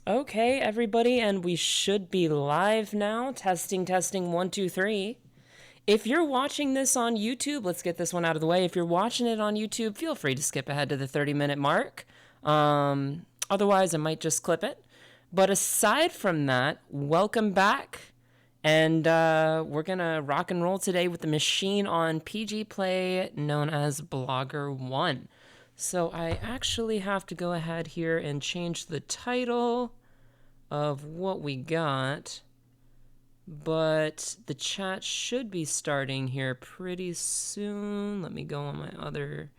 Okay, everybody, and we should be live now. Testing, testing, 1, 2, 3. If you're watching this on YouTube, let's get this one out of the way. If you're watching it on YouTube, feel free to skip ahead to the 30-minute mark. Otherwise, I might just clip it. But aside from that, welcome back. And we're going to rock and roll today with the machine on PG Play known as Blogger-1. So I actually have to go ahead here and change the title of what we got. But the chat should be starting here pretty soon. Let me go on my other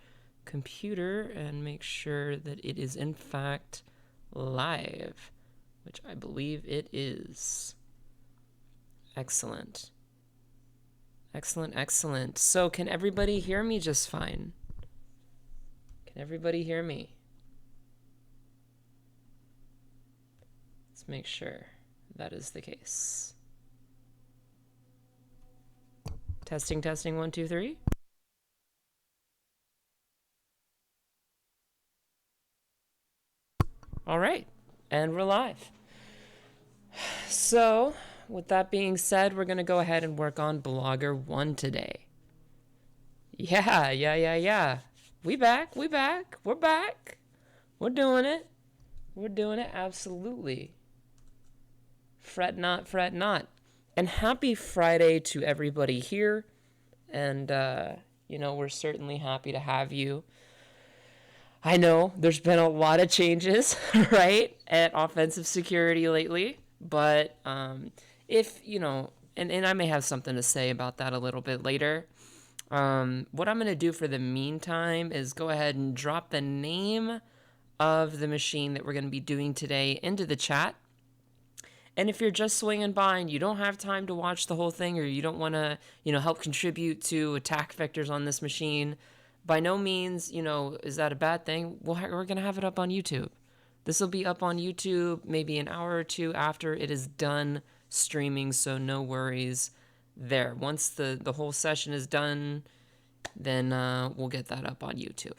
computer and make sure that it is in fact live, which I believe it is. Excellent. Excellent, excellent. So can everybody hear me just fine? Can everybody hear me? Let's make sure that is the case. Testing, testing, 1, 2, 3. All right, and we're live. So, with that being said, we're going to go ahead and work on Blogger-1 today. Yeah. We're back. We're doing it. Absolutely. Fret not. And happy Friday to everybody here. And, we're certainly happy to have you. I know there's been a lot of changes, right, at offensive security lately. But if, and I may have something to say about that a little bit later. What I'm going to do for the meantime is go ahead and drop the name of the machine that we're going to be doing today into the chat. And if you're just swinging by and you don't have time to watch the whole thing, or you don't want to, help contribute to attack vectors on this machine, by no means, is that a bad thing? Well, we're going to have it up on YouTube. This will be up on YouTube maybe an hour or two after it is done streaming, so no worries there. Once the whole session is done, then we'll get that up on YouTube.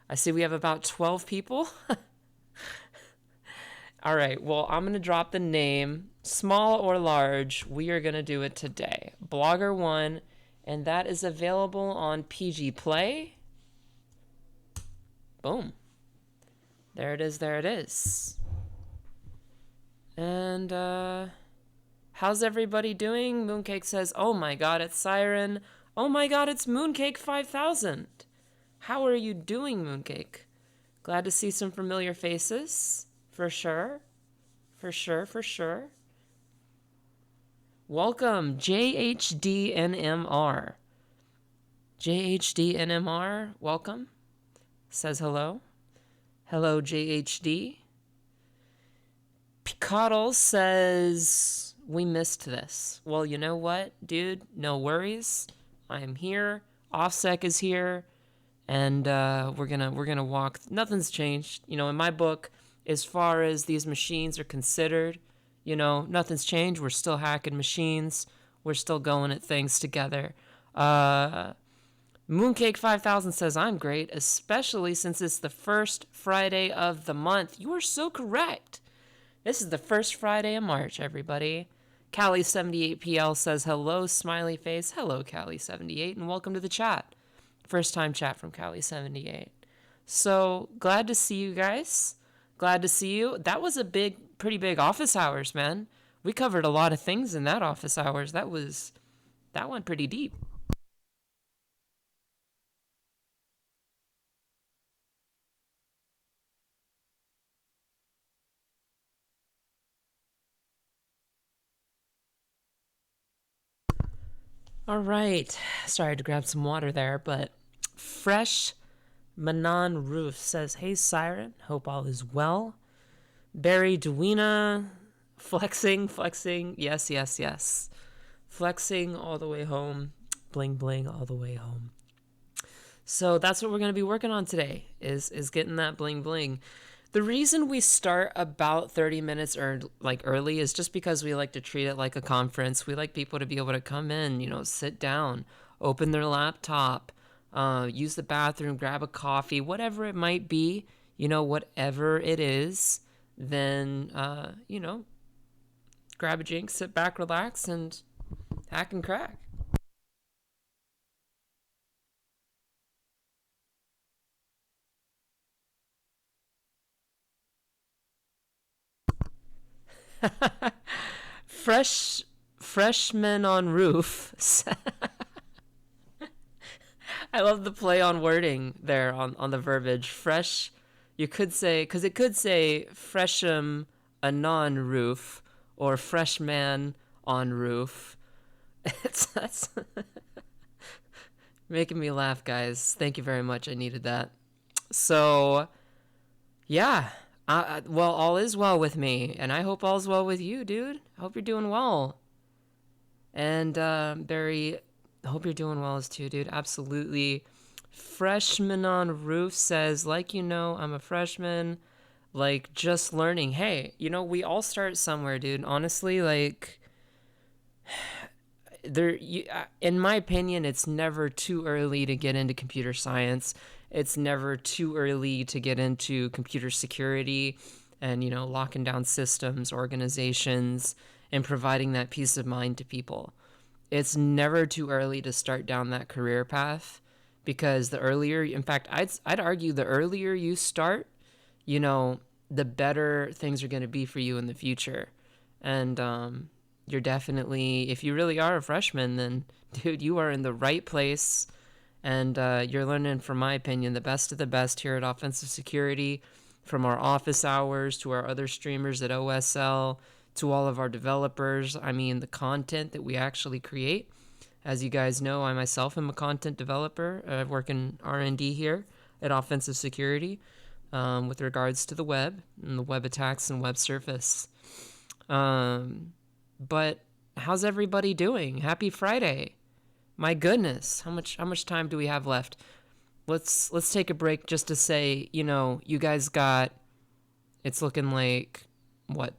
I see we have about 12 people. All right, well, I'm going to drop the name, small or large. We are going to do it today. Blogger-1, and that is available on PG Play. Boom. There it is. And how's everybody doing? Mooncake says, oh my god, it's S1REN. Oh my god, it's Mooncake 5000. How are you doing, Mooncake? Glad to see some familiar faces. For sure. Welcome, JHDNMR. JHDNMR, welcome. Says hello. Hello, JHD. Picadle says, we missed this. Well, you know what, dude? No worries. I am here. OffSec is here. And we're gonna walk. Nothing's changed. In my book, as far as these machines are considered, nothing's changed. We're still hacking machines. We're still going at things together. Mooncake 5000 says, I'm great, especially since it's the first Friday of the month. You are so correct. This is the first Friday of March, everybody. Callie78PL says, hello, smiley face. Hello, Callie78, and welcome to the chat. First time chat from Callie78. So, glad to see you guys. Glad to see you. That was a pretty big office hours, man. We covered a lot of things in that office hours. That went pretty deep. All right. Sorry to grab some water there, but Fresh Manon Roof says, hey, S1REN. Hope all is well. Barry Dewena, flexing. Yes. Flexing all the way home. Bling all the way home. So that's what we're going to be working on today, is getting that bling. The reason we start about 30 minutes early is just because we like to treat it like a conference. We like people to be able to come in, sit down, open their laptop, use the bathroom, grab a coffee, whatever it might be, whatever it is then, grab a drink, sit back, relax, and hack and crack. Freshman on roof. I love the play on wording there on the verbiage. Fresh, you could say, because it could say fresham a non roof or freshman on roof. That's making me laugh, guys. Thank you very much. I needed that. So, yeah. Well, all is well with me, and I hope all's well with you, dude. I hope you're doing well. And Barry, I hope you're doing well as too, dude. Absolutely. Freshman on roof says, like, I'm a freshman, like, just learning. Hey, we all start somewhere, dude. Honestly, like, in my opinion, it's never too early to get into computer science. It's never too early to get into computer security and, locking down systems, organizations, and providing that peace of mind to people. It's never too early to start down that career path, because the earlier, in fact, I'd argue the earlier you start, the better things are going to be for you in the future. And you're definitely, if you really are a freshman, then dude, you are in the right place. And you're learning, from my opinion, the best of the best here at Offensive Security, from our office hours to our other streamers at OSL to all of our developers. I mean, the content that we actually create. As you guys know, I myself am a content developer. I work in R&D here at Offensive Security with regards to the web and the web attacks and web surface. But how's everybody doing? Happy Friday. My goodness, how much time do we have left? Let's take a break just to say, you guys got, it's looking like,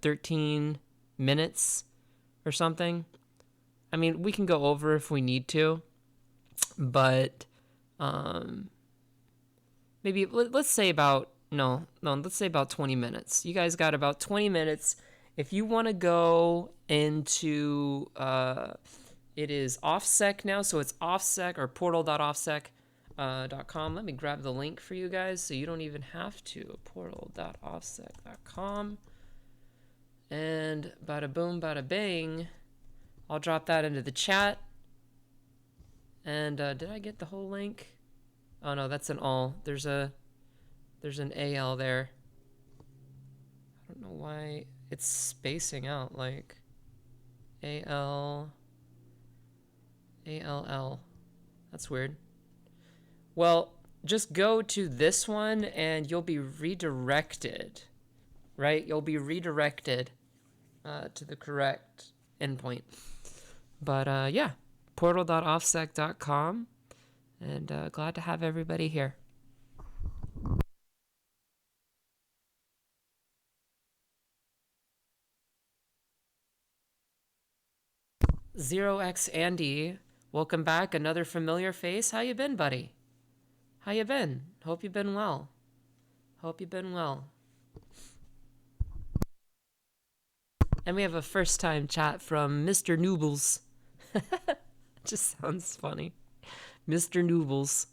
13 minutes or something? I mean, we can go over if we need to, but maybe let's say about, let's say about 20 minutes. You guys got about 20 minutes. If you want to go into, it is OffSec now, so it's OffSec or portal.offsec.com. Let me grab the link for you guys so you don't even have to. Portal.offsec.com. And bada boom, bada bang. I'll drop that into the chat. And did I get the whole link? Oh no, that's an all. There's an AL there. I don't know why it's spacing out, like ALL. That's weird. Well, just go to this one and you'll be redirected, right? You'll be redirected to the correct endpoint. But yeah, portal.offsec.com, and glad to have everybody here. Zero X Andy, welcome back. Another familiar face. How you been, buddy? How you been? Hope you've been well. And we have a first time chat from Mr. Noobles. Just sounds funny. Mr. Noobles.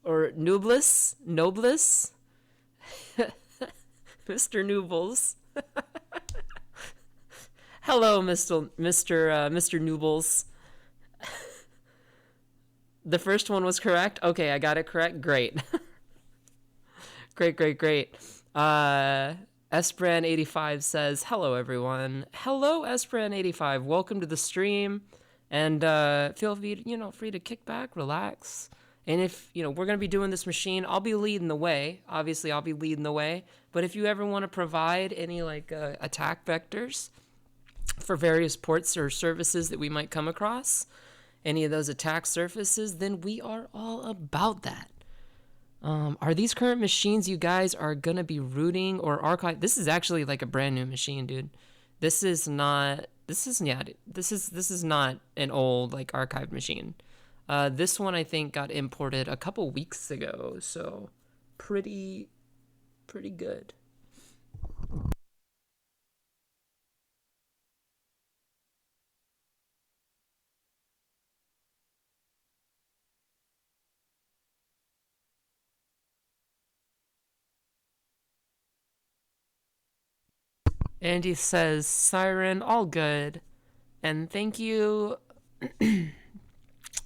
Or Noobles? Nobles? Mr. Noobles. Hello, Mr. Noobles. The first one was correct? Okay, I got it correct. Great. Great. S1REN85 says, hello, everyone. Hello, S1REN85. Welcome to the stream. And feel free to kick back, relax. And if, we're going to be doing this machine, I'll be leading the way. Obviously, I'll be leading the way. But if you ever want to provide any, attack vectors for various ports or services that we might come across, any of those attack surfaces, then we are all about that. Are these current machines you guys are going to be rooting or archive? This is actually like a brand new machine, dude. This is not an old archived machine. This one I think got imported a couple weeks ago, so pretty good. Andy says, Siren, all good. And thank you.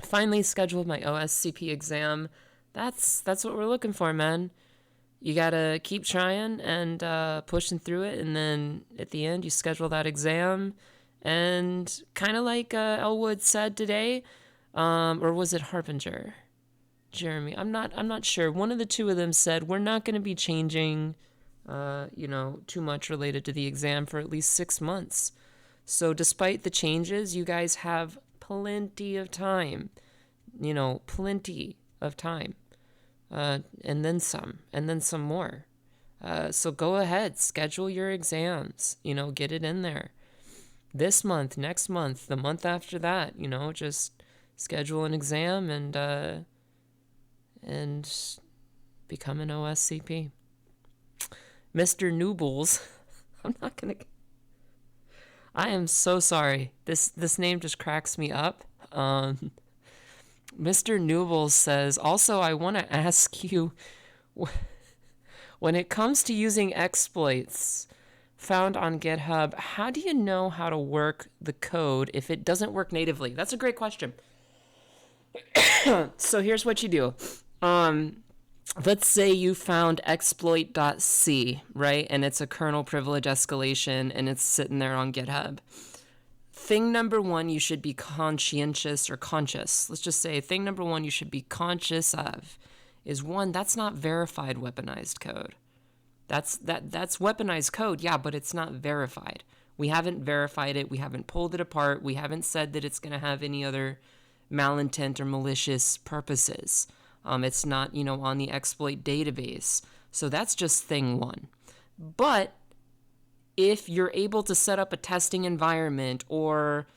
Finally scheduled my OSCP exam. That's what we're looking for, man. You gotta keep trying and pushing through it, and then at the end you schedule that exam. And kind of like Elwood said today, or was it Harbinger? Jeremy, I'm not sure. One of the two of them said we're not going to be changing, too much related to the exam for at least 6 months. So despite the changes, you guys have plenty of time. Plenty of time. And then some, and then some more. So go ahead, schedule your exams. Get it in there. This month, next month, the month after that. Just schedule an exam and become an OSCP. Mr. Noobles, I'm not gonna. I am so sorry. This name just cracks me up. Mr. Noobles says, also, I want to ask you, when it comes to using exploits found on GitHub, how do you know how to work the code if it doesn't work natively? That's a great question. So here's what you do. Let's say you found exploit.c, right? And it's a kernel privilege escalation and it's sitting there on GitHub. Thing number one, you should be conscientious or conscious. Let's just say thing number one you should be conscious of is, one, that's not verified weaponized code. That's weaponized code, yeah, but it's not verified. We haven't verified it. We haven't pulled it apart. We haven't said that it's going to have any other malintent or malicious purposes. It's not, on the exploit database. So that's just thing one. But if you're able to set up a testing environment, or,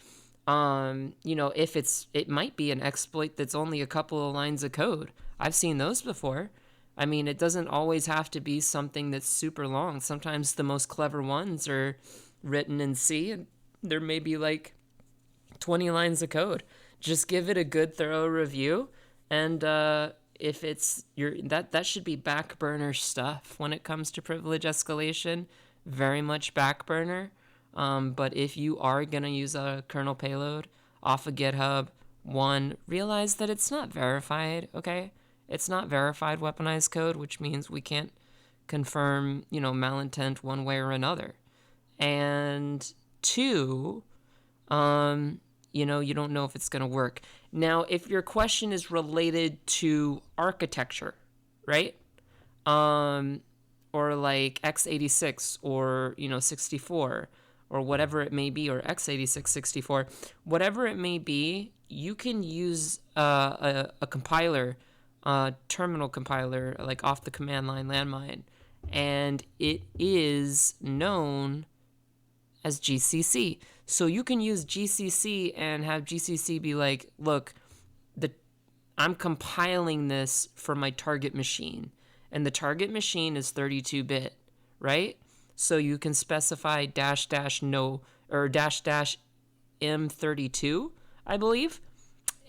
if it might be an exploit that's only a couple of lines of code. I've seen those before. I mean, it doesn't always have to be something that's super long. Sometimes the most clever ones are written in C, and there may be like 20 lines of code. Just give it a good, thorough review, and if it's that should be back burner stuff when it comes to privilege escalation. Very much back burner. But if you are gonna use a kernel payload off of GitHub, one, realize that it's not verified. Okay, it's not verified weaponized code, which means we can't confirm, malintent one way or another. And two, you don't know if it's going to work. Now, if your question is related to architecture, right? Or like x86 or, 64 or whatever it may be, or x86, 64, whatever it may be, you can use a compiler, terminal compiler, like off the command line landmine, and it is known as GCC. So you can use GCC and have GCC be like, look, I'm compiling this for my target machine, and the target machine is 32-bit, right? So you can specify --no or -m32, I believe,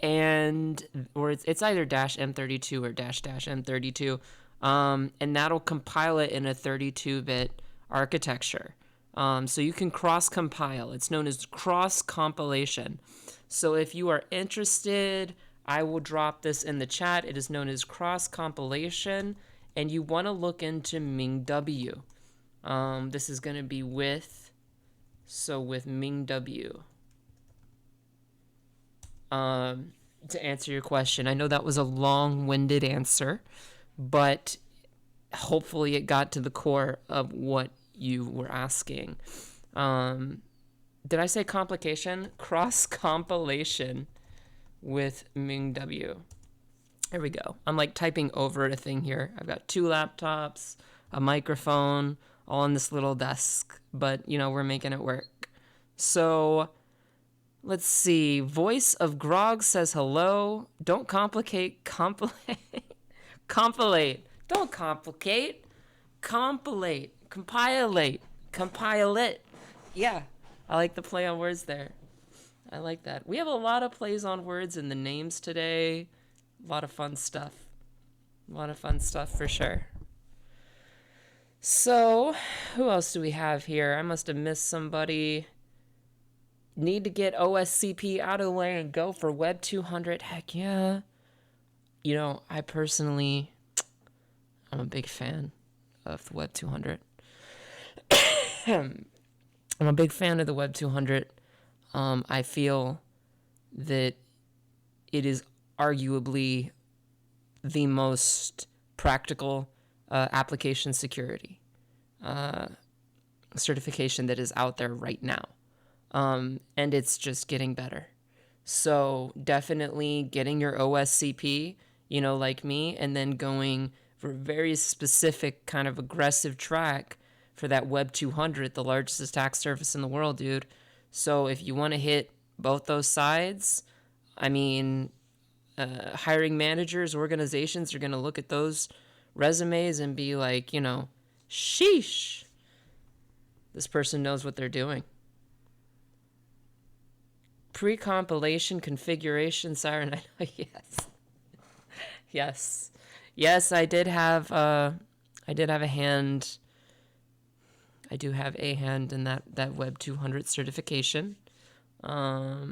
or it's either -m32 or -m32, and that'll compile it in a 32-bit architecture. So you can cross-compile. It's known as cross-compilation. So if you are interested, I will drop this in the chat. It is known as cross-compilation, and you want to look into MingW. This is going to be with MingW. To answer your question, I know that was a long-winded answer, but hopefully it got to the core of what you were asking. Did I say complication? Cross-compilation with MingW. There we go. I'm like typing over a thing here. I've got 2 laptops, a microphone, all on this little desk, but we're making it work. So let's see. Voice of Grog says hello. Don't complicate. Compilate. Don't complicate. Compilate. Compile it. Yeah, I like the play on words there. I like that. We have a lot of plays on words in the names today. A lot of fun stuff. A lot of fun stuff for sure. So, who else do we have here? I must have missed somebody. Need to get OSCP out of the way and go for Web 200. Heck yeah. You know, I personally, I'm a big fan of Web 200. I'm a big fan of the Web 200. I feel that it is arguably the most practical application security certification that is out there right now. And it's just getting better. So definitely getting your OSCP, you know, like me, and then going for a very specific kind of aggressive track for that Web 200, the largest attack surface in the world, dude. So if you want to hit both those sides, I mean, hiring managers, organizations are going to look at those resumes and be like, you know, sheesh, this person knows what they're doing. Pre-compilation configuration S1REN. Yes. I did have a hand. I do have a hand in that Web 200 certification. But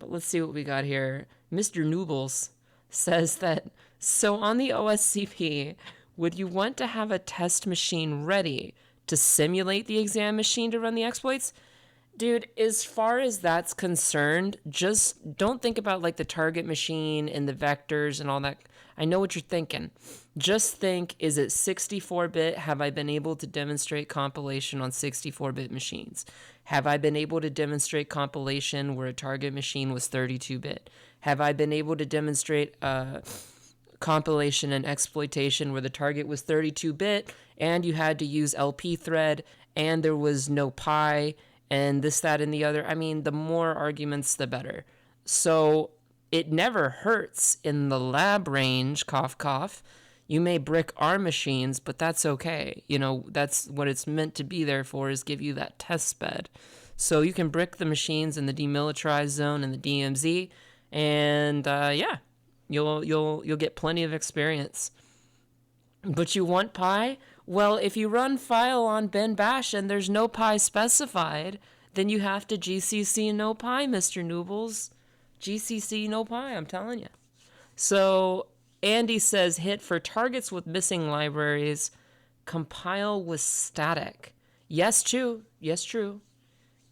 let's see what we got here. Mr. Noobles says that, so on the OSCP, would you want to have a test machine ready to simulate the exam machine to run the exploits? Dude, as far as that's concerned, just don't think about like the target machine and the vectors and all that. I know what you're thinking. Just think, is it 64-bit? Have I been able to demonstrate compilation on 64-bit machines? Have I been able to demonstrate compilation where a target machine was 32-bit? Have I been able to demonstrate compilation and exploitation where the target was 32-bit and you had to use LP thread and there was no pi and this, that, and the other? I mean, the more arguments, the better. So it never hurts in the lab range, cough, cough. You may brick our machines, but that's okay. You know, that's what it's meant to be there for, is give you that test bed. So you can brick the machines in the demilitarized zone and the DMZ, and yeah, you'll get plenty of experience. But you want pi? Well, if you run file on Ben Bash and there's no pi specified, then you have to GCC no pi, Mr. Noobles. GCC no pi, I'm telling you. So Andy says, hit for targets with missing libraries, compile with static. Yes, true. Yes, true.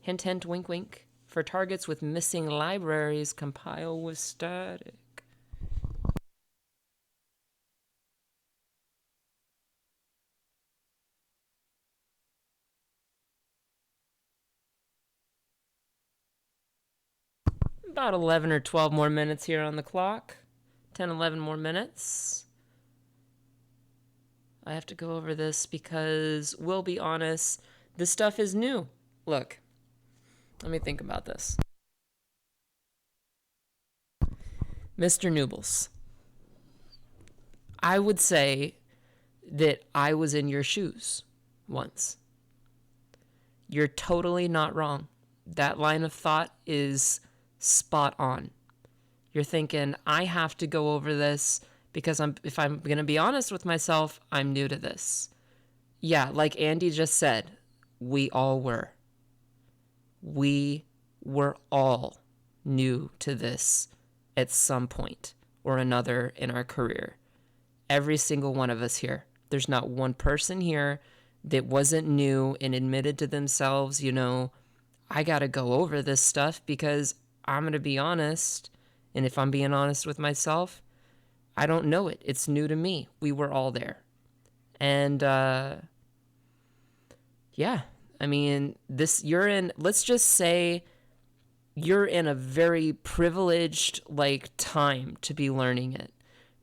Hint, hint, wink, wink. For targets with missing libraries, compile with static. About 11 or 12 more minutes here on the clock. 10, 11 more minutes. I have to go over this because, we'll be honest, this stuff is new. Look, let me think about this. Mr. Noobles, I would say that I was in your shoes once. You're totally not wrong. That line of thought is spot on. You're thinking, I have to go over this because if I'm going to be honest with myself, I'm new to this. Yeah, like Andy just said, we all were. We were all new to this at some point or another in our career. Every single one of us here. There's not one person here that wasn't new and admitted to themselves, you know, I got to go over this stuff because I'm going to be honest. And if I'm being honest with myself, I don't know it. It's new to me. We were all there. And, yeah, I mean, let's just say you're in a very privileged, like, time to be learning it.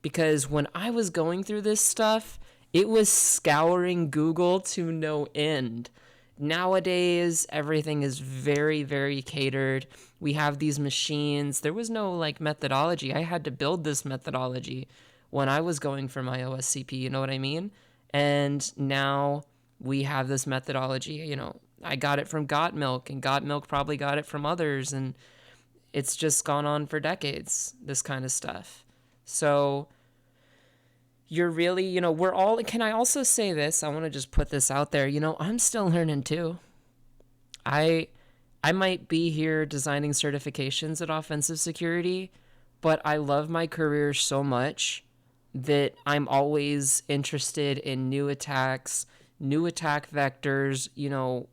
Because when I was going through this stuff, it was scouring Google to no end. Nowadays, everything is very, very catered. We have these machines. There was no like methodology. I had to build this methodology when I was going for my OSCP, you know what I mean? And now we have this methodology, you know, I got it from Got Milk, and Got Milk probably got it from others, and it's just gone on for decades, this kind of stuff. So You're really, we're all, can I also say this? I want to just put this out there. I'm still learning too. I I might be here designing certifications at offensive security, but I love my career so much that I'm always interested in new attacks, new attack vectors.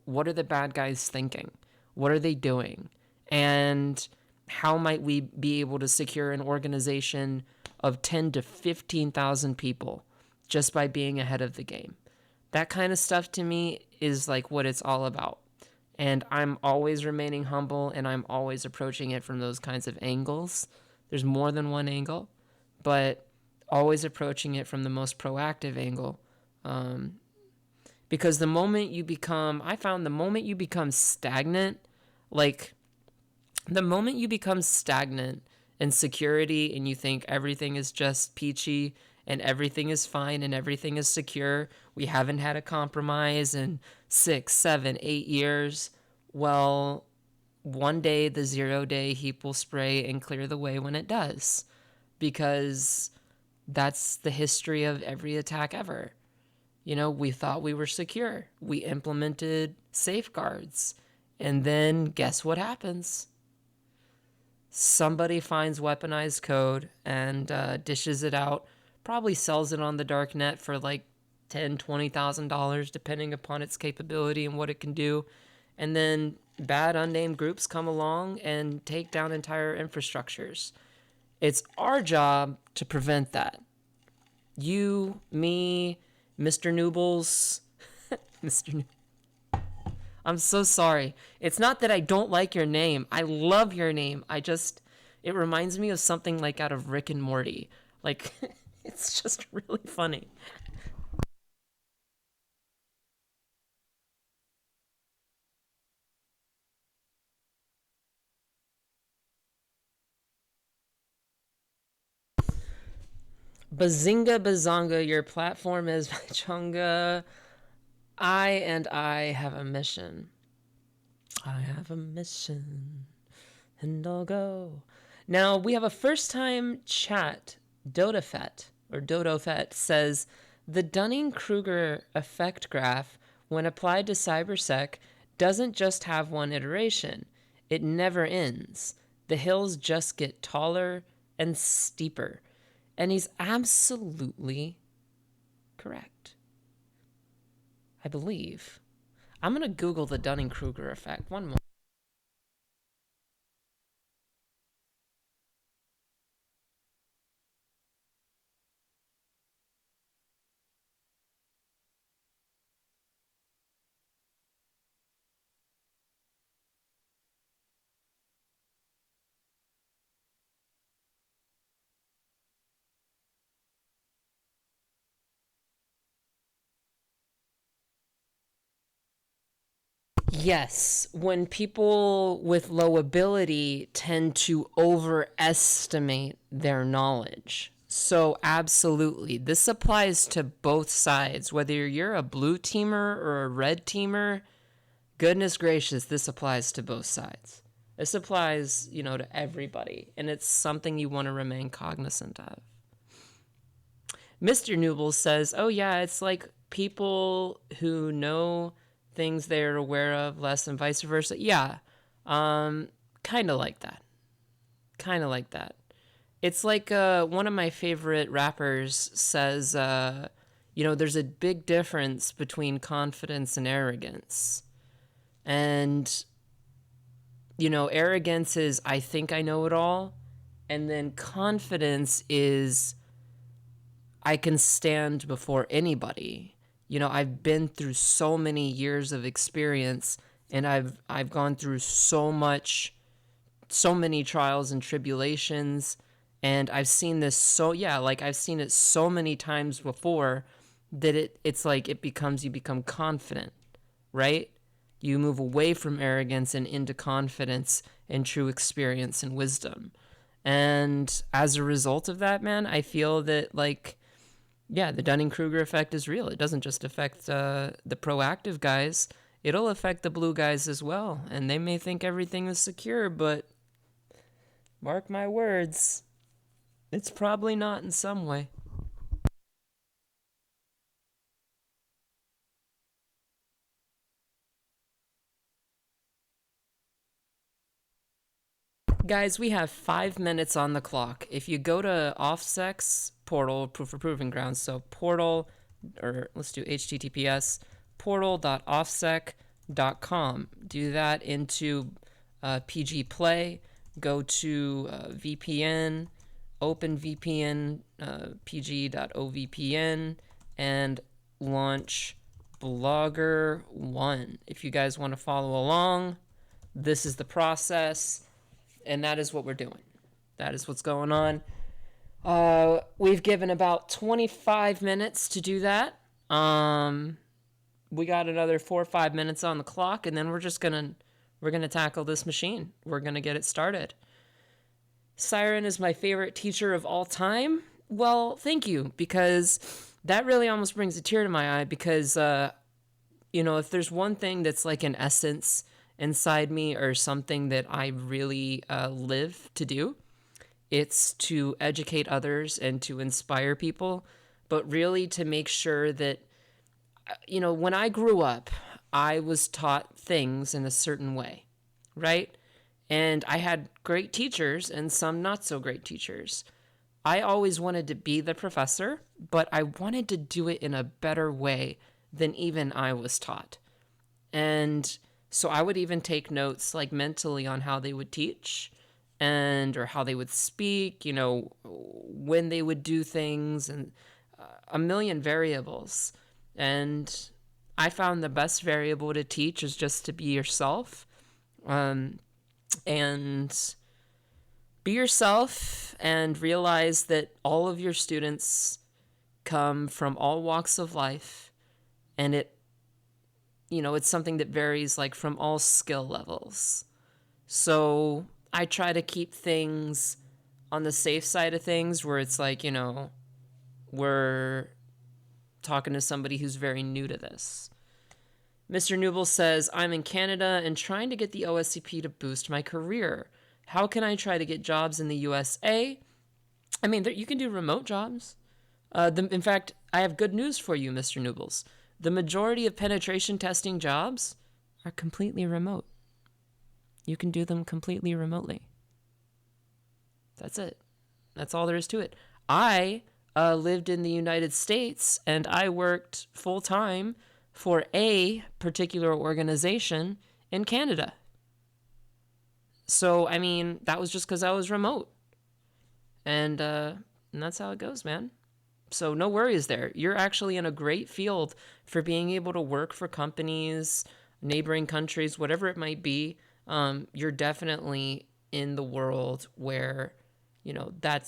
What are the bad guys thinking? What are they doing? And how might we be able to secure an organization of 10 to 15,000 people just by being ahead of the game? That kind of stuff to me is like what it's all about. And I'm always remaining humble and I'm always approaching it from those kinds of angles. There's more than one angle, but always approaching it from the most proactive angle. Um, because I found the moment you become stagnant, like the moment you become stagnant in security and you think everything is just peachy and everything is fine and everything is secure, we haven't had a compromise in 6, 7, 8 years. Well, one day the 0-day heap will spray and clear the way when it does, because that's the history of every attack ever. We thought we were secure. We implemented safeguards. And then guess what happens? Somebody finds weaponized code and dishes it out, probably sells it on the dark net for like $10,000-$20,000, depending upon its capability and what it can do. And then bad unnamed groups come along and take down entire infrastructures. It's our job to prevent that. You, me, Mr. Noobles, Mr. Noobles. I'm so sorry. It's not that I don't like your name. I love your name. It reminds me of something like out of Rick and Morty. Like, it's just really funny. Bazinga Bazonga, your platform is Chunga. I have a mission. I have a mission, and I'll go. Now, we have a first-time chat. Dodofet says, the Dunning-Kruger effect graph, when applied to CyberSec, doesn't just have one iteration. It never ends. The hills just get taller and steeper. And he's absolutely correct, I believe. I'm going to Google the Dunning-Kruger effect. One moment. Yes, when people with low ability tend to overestimate their knowledge. So, absolutely, this applies to both sides. Whether you're a blue teamer or a red teamer, goodness gracious, this applies to both sides. This applies, to everybody, and it's something you want to remain cognizant of. Mr. Newble says, oh, yeah, it's like people who know things they're aware of less and vice versa. Yeah, kind of like that. Kind of like that. It's like one of my favorite rappers says, there's a big difference between confidence and arrogance. And, arrogance is, I think I know it all. And then confidence is, I can stand before anybody. I've been through so many years of experience, and I've gone through so many trials and tribulations, and I've seen this I've seen it so many times before that it's like you become confident, right? You move away from arrogance and into confidence and true experience and wisdom. And as a result of that, man, I feel that the Dunning-Kruger effect is real. It doesn't just affect the proactive guys. It'll affect the blue guys as well. And they may think everything is secure, but mark my words, it's probably not in some way. Guys, we have 5 minutes on the clock. If you go to OffSec's portal, Proof for Proving Grounds, so portal, or let's do HTTPS, portal.offsec.com. Do that into PG Play, go to VPN, open VPN, pg.ovpn, and launch Blogger-1. If you guys want to follow along, this is the process. And that is what we're doing. That is what's going on. We've given about 25 minutes to do that. We got another 4 or 5 minutes on the clock, and then we're gonna tackle this machine. We're gonna get it started. S1REN is my favorite teacher of all time. Well, thank you, because that really almost brings a tear to my eye. Because if there's one thing that's like an essence inside me, or something that I really live to do, it's to educate others and to inspire people, but really to make sure that, when I grew up, I was taught things in a certain way, right? And I had great teachers and some not so great teachers. I always wanted to be the professor, but I wanted to do it in a better way than even I was taught. And so I would even take notes like mentally on how they would teach or how they would speak, when they would do things, and a million variables. And I found the best variable to teach is just to be yourself. And be yourself and realize that all of your students come from all walks of life, and it's something that varies like from all skill levels. So I try to keep things on the safe side of things, where it's like, we're talking to somebody who's very new to this. Mr. Newble says, I'm in Canada and trying to get the OSCP to boost my career. How can I try to get jobs in the USA? I mean, you can do remote jobs. In fact, I have good news for you, Mr. Newbles. The majority of penetration testing jobs are completely remote. You can do them completely remotely. That's it. That's all there is to it. I lived in the United States, and I worked full-time for a particular organization in Canada. So, I mean, that was just because I was remote. And that's how it goes, man. So no worries there. You're actually in a great field for being able to work for companies, neighboring countries, whatever it might be. You're definitely in the world where, that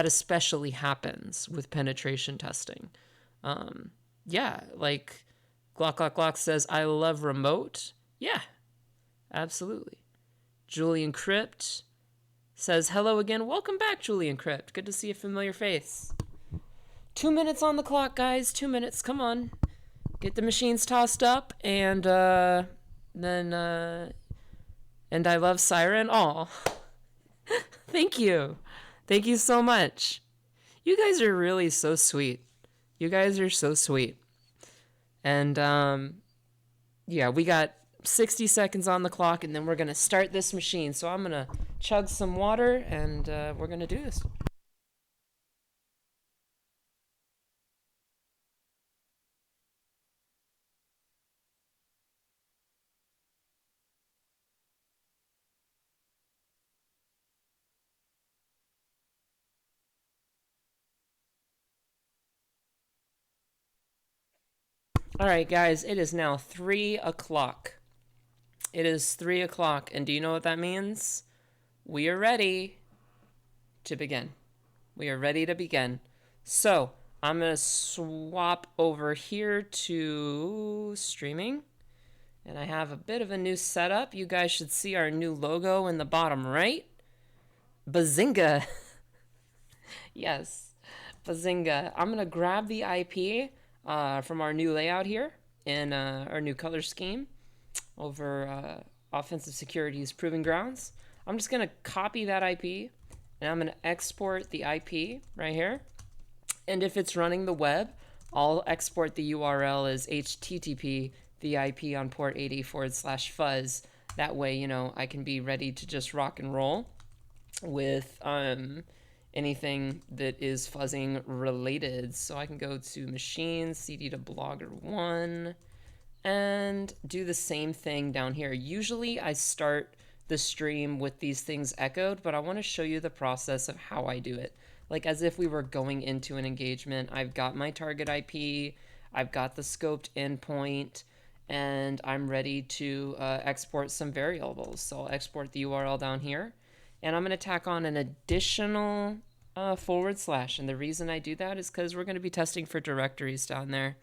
especially happens with penetration testing. Like Glock says, I love remote. Yeah, absolutely. Julian Crypt says, hello again. Welcome back, Julian Crypt. Good to see a familiar face. 2 minutes on the clock, guys. 2 minutes. Come on. Get the machines tossed up, and and I love S1REN. Aw. Thank you. Thank you so much. You guys are really so sweet. You guys are so sweet. And, we got 60 seconds on the clock, and then we're going to start this machine. So I'm going to chug some water, and we're going to do this. All right, guys, it is now 3 o'clock. It is 3 o'clock, and do you know what that means? We are ready to begin. We are ready to begin. So, I'm going to swap over here to streaming, and I have a bit of a new setup. You guys should see our new logo in the bottom right. Bazinga! Yes, Bazinga. I'm going to grab the IP from our new layout here in our new color scheme over Offensive Security's Proving Grounds. I'm just going to copy that IP, and I'm going to export the IP right here. And if it's running the web, I'll export the URL as HTTP, the IP on port 80/fuzz, That way, you know, I can be ready to just rock and roll with anything that is fuzzing related. So I can go to machine, cd to Blogger-1, and do the same thing down here. Usually I start the stream with these things echoed, but I want to show you the process of how I do it. Like as if we were going into an engagement. I've got my target IP, I've got the scoped endpoint, and I'm ready to export some variables. So I'll export the URL down here, and I'm going to tack on an additional / and the reason I do that is because we're going to be testing for directories down there.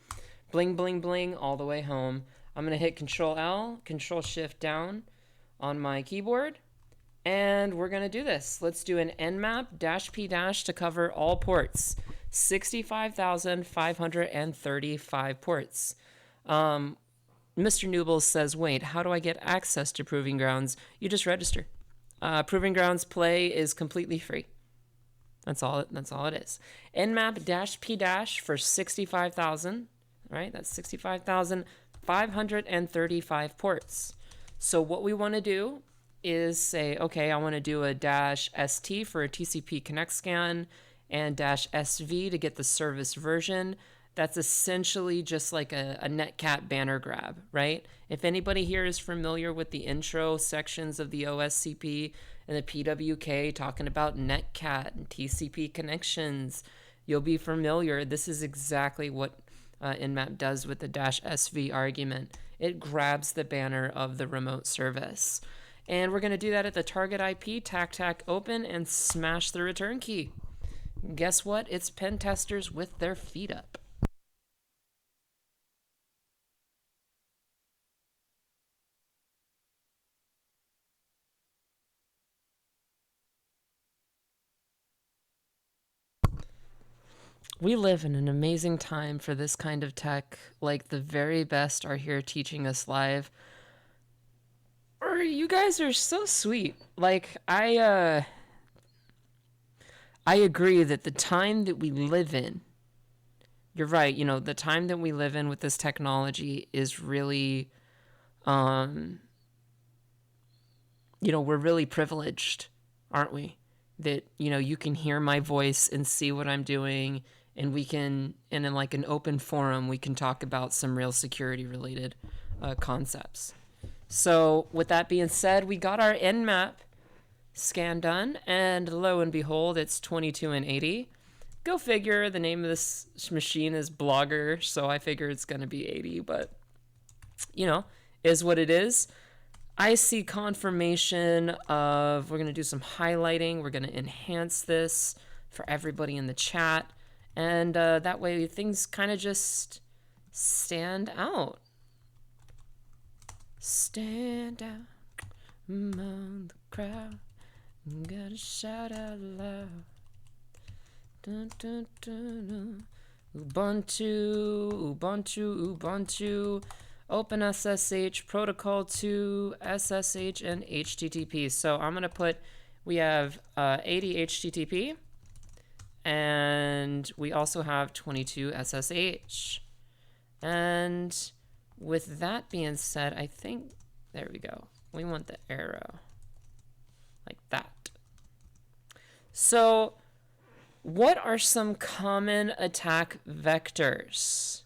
Bling, bling, bling all the way home. I'm going to hit Control L, Control Shift down on my keyboard, and we're going to do this. Let's do an nmap-p- to cover all ports. 65,535 ports. Mr. Newbles says, wait, how do I get access to Proving Grounds? You just register. Proving Grounds Play is completely free. That's all it is. nmap-p- for 65,000. Right, that's 65,535 ports. So what we want to do is say, okay, I want to do a -st for a TCP connect scan and -sv to get the service version. That's essentially just like a netcat banner grab, right? If anybody here is familiar with the intro sections of the OSCP and the PWK talking about netcat and TCP connections, you'll be familiar. This is exactly what Nmap does with the -sv argument. It grabs the banner of the remote service. And we're going to do that at the target IP, tac open, and smash the return key. Guess what? It's pen testers with their feet up. We live in an amazing time for this kind of tech. Like, the very best are here teaching us live. Or you guys are so sweet. Like, I agree that the time that we live in, you're right, you know, the time that we live in with this technology is really, you know, we're really privileged, aren't we? That, you know, you can hear my voice and see what I'm doing, and we can, and in like an open forum, we can talk about some real security related concepts. So with that being said, we got our Nmap scan done, and lo and behold, it's 22 and 80. Go figure, the name of this machine is Blogger, so I figure it's going to be 80, but, you know, is what it is. I see confirmation of, we're going to do some highlighting. We're going to enhance this for everybody in the chat. And that way things kind of just stand out. Stand out among the crowd. Gotta shout out loud. Dun, dun, dun, dun. Ubuntu, Ubuntu, Ubuntu. OpenSSH, Protocol 2, SSH, and HTTP. So I'm going to put, we have 80 HTTP, and we also have 22 SSH. And with that being said, I think, there we go. We want the arrow, like that. So what are some common attack vectors?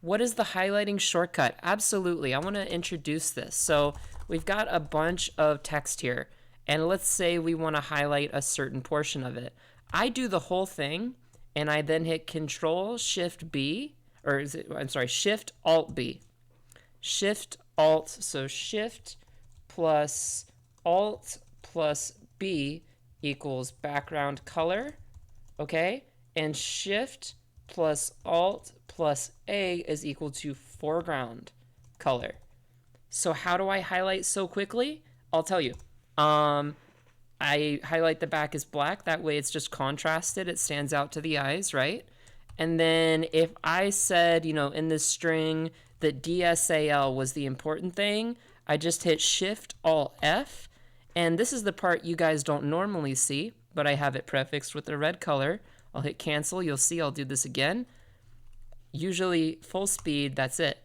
What is the highlighting shortcut? Absolutely, I want to introduce this. So we've got a bunch of text here, and let's say we want to highlight a certain portion of it. I do the whole thing, and I then hit Control Shift B, or is it, I'm sorry, Shift Alt B. Shift Alt, so Shift plus Alt plus B equals background color, okay? And Shift plus Alt plus A is equal to foreground color. So how do I highlight so quickly? I'll tell you. I highlight the back as black. That way it's just contrasted. It stands out to the eyes, right? And then if I said, you know, in this string that DSAL was the important thing, I just hit Shift Alt F. And this is the part you guys don't normally see, but I have it prefixed with the red color. I'll hit cancel. You'll see I'll do this again. Usually full speed, that's it.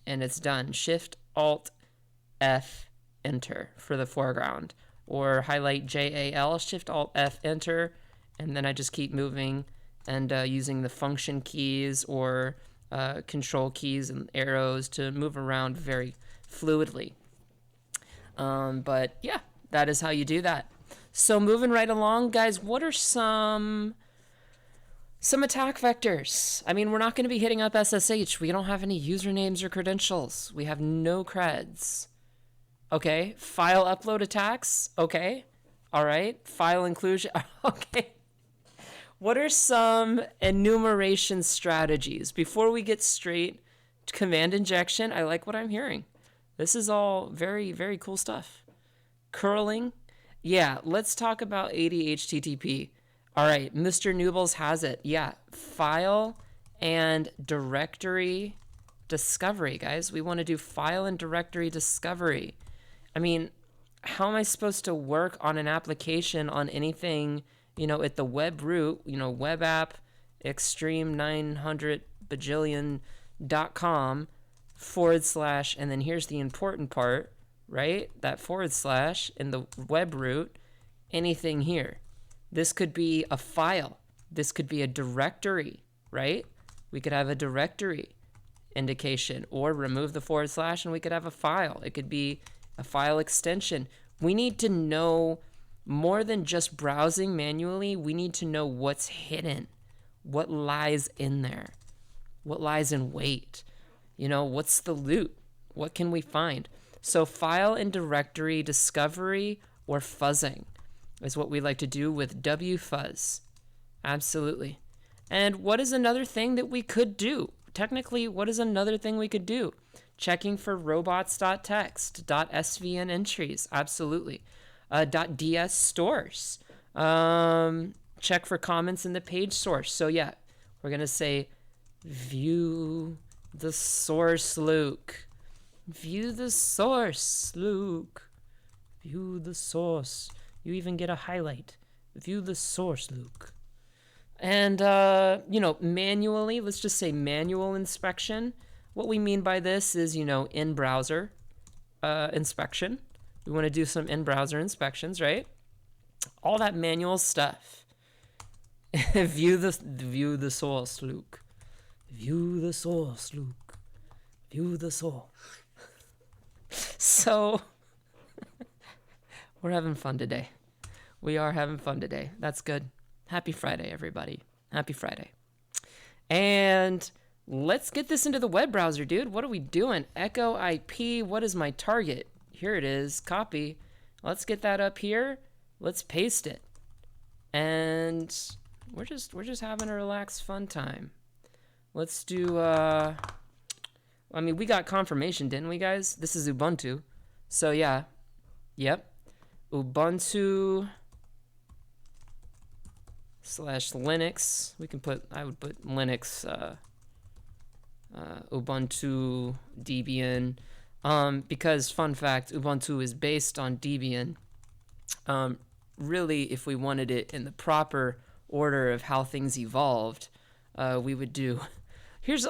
And it's done. Shift Alt F enter for the foreground, or highlight JAL, Shift Alt F, enter, and then I just keep moving and using the function keys or control keys and arrows to move around very fluidly. But yeah, that is how you do that. So moving right along, guys, what are some attack vectors? I mean, we're not going to be hitting up SSH. We don't have any usernames or credentials. We have no creds. Okay. File upload attacks. Okay. All right. File inclusion. Okay. What are some enumeration strategies? Before we get straight to command injection, I like what I'm hearing. This is all very, very cool stuff. Curling. Yeah, let's talk about ADHTTP. All right, Mr. Newbles has it. Yeah, file and directory discovery, guys. We want to do file and directory discovery. I mean, how am I supposed to work on an application on anything, at the web root, web app extreme 900 bajillion.com / and then here's the important part, right? That / in the web root, anything here. This could be a file. This could be a directory, right? We could have a directory indication, or remove the / and we could have a file. It could be a file extension. We need to know more than just browsing manually. We need to know what's hidden, what lies in there, what lies in wait. What's the loot? What can we find? So file and directory discovery or fuzzing is what we like to do with wfuzz. Absolutely. And what is another thing that we could do? Technically, what is another thing we could do? Checking for robots.txt, .svn entries. Absolutely. .ds stores. Check for comments in the page source. So yeah, we're going to say view the source, Luke. View the source, Luke. View the source. You even get a highlight. View the source, Luke. And, manually, let's just say manual inspection. What we mean by this is, in-browser inspection. We want to do some in-browser inspections, right? All that manual stuff. View the source, Luke. View the source, Luke. View the source. So, we're having fun today. We are having fun today. That's good. Happy Friday, everybody. Happy Friday. And let's get this into the web browser, dude. What are we doing? Echo IP. What is my target? Here it is. Copy. Let's get that up here. Let's paste it. And we're just having a relaxed, fun time. Let's do, we got confirmation, didn't we, guys? This is Ubuntu. So, yeah. Yep. Ubuntu /Linux. I would put Linux, Ubuntu, Debian. Because, fun fact, Ubuntu is based on Debian. Really, if we wanted it in the proper order of how things evolved, we would do...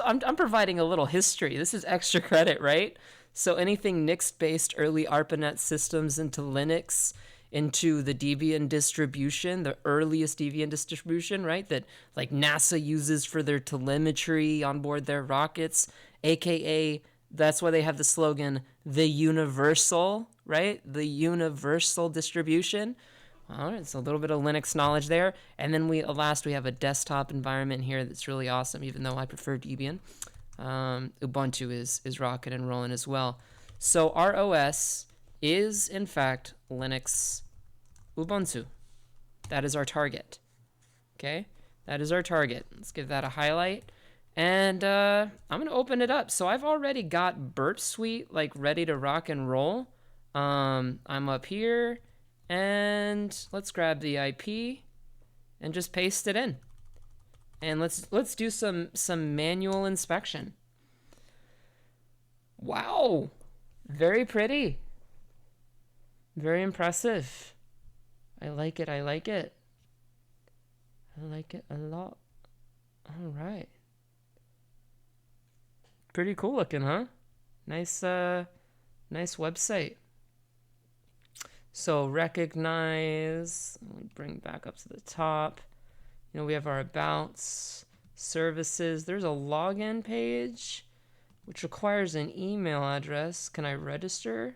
I'm providing a little history. This is extra credit, right? So anything Nix-based early ARPANET systems into Linux, into the Debian distribution, the earliest Debian distribution, right? That like NASA uses for their telemetry on board their rockets, aka that's why they have the slogan, the universal, right? The universal distribution. All right, so a little bit of Linux knowledge there. And then we have a desktop environment here that's really awesome, even though I prefer Debian. Ubuntu is rocking and rolling as well. So our OS is, in fact, Linux Ubuntu. That is our target. Okay? That is our target. Let's give that a highlight. And I'm going to open it up. So I've already got Burp Suite ready to rock and roll. I'm up here. And let's grab the IP and just paste it in. And let's do some manual inspection. Wow. Very pretty. Very impressive. I like it. I like it a lot. All right. Pretty cool looking, huh? Nice website. So recognize, let me bring back up to the top. We have our abouts, services. There's a login page, which requires an email address. Can I register?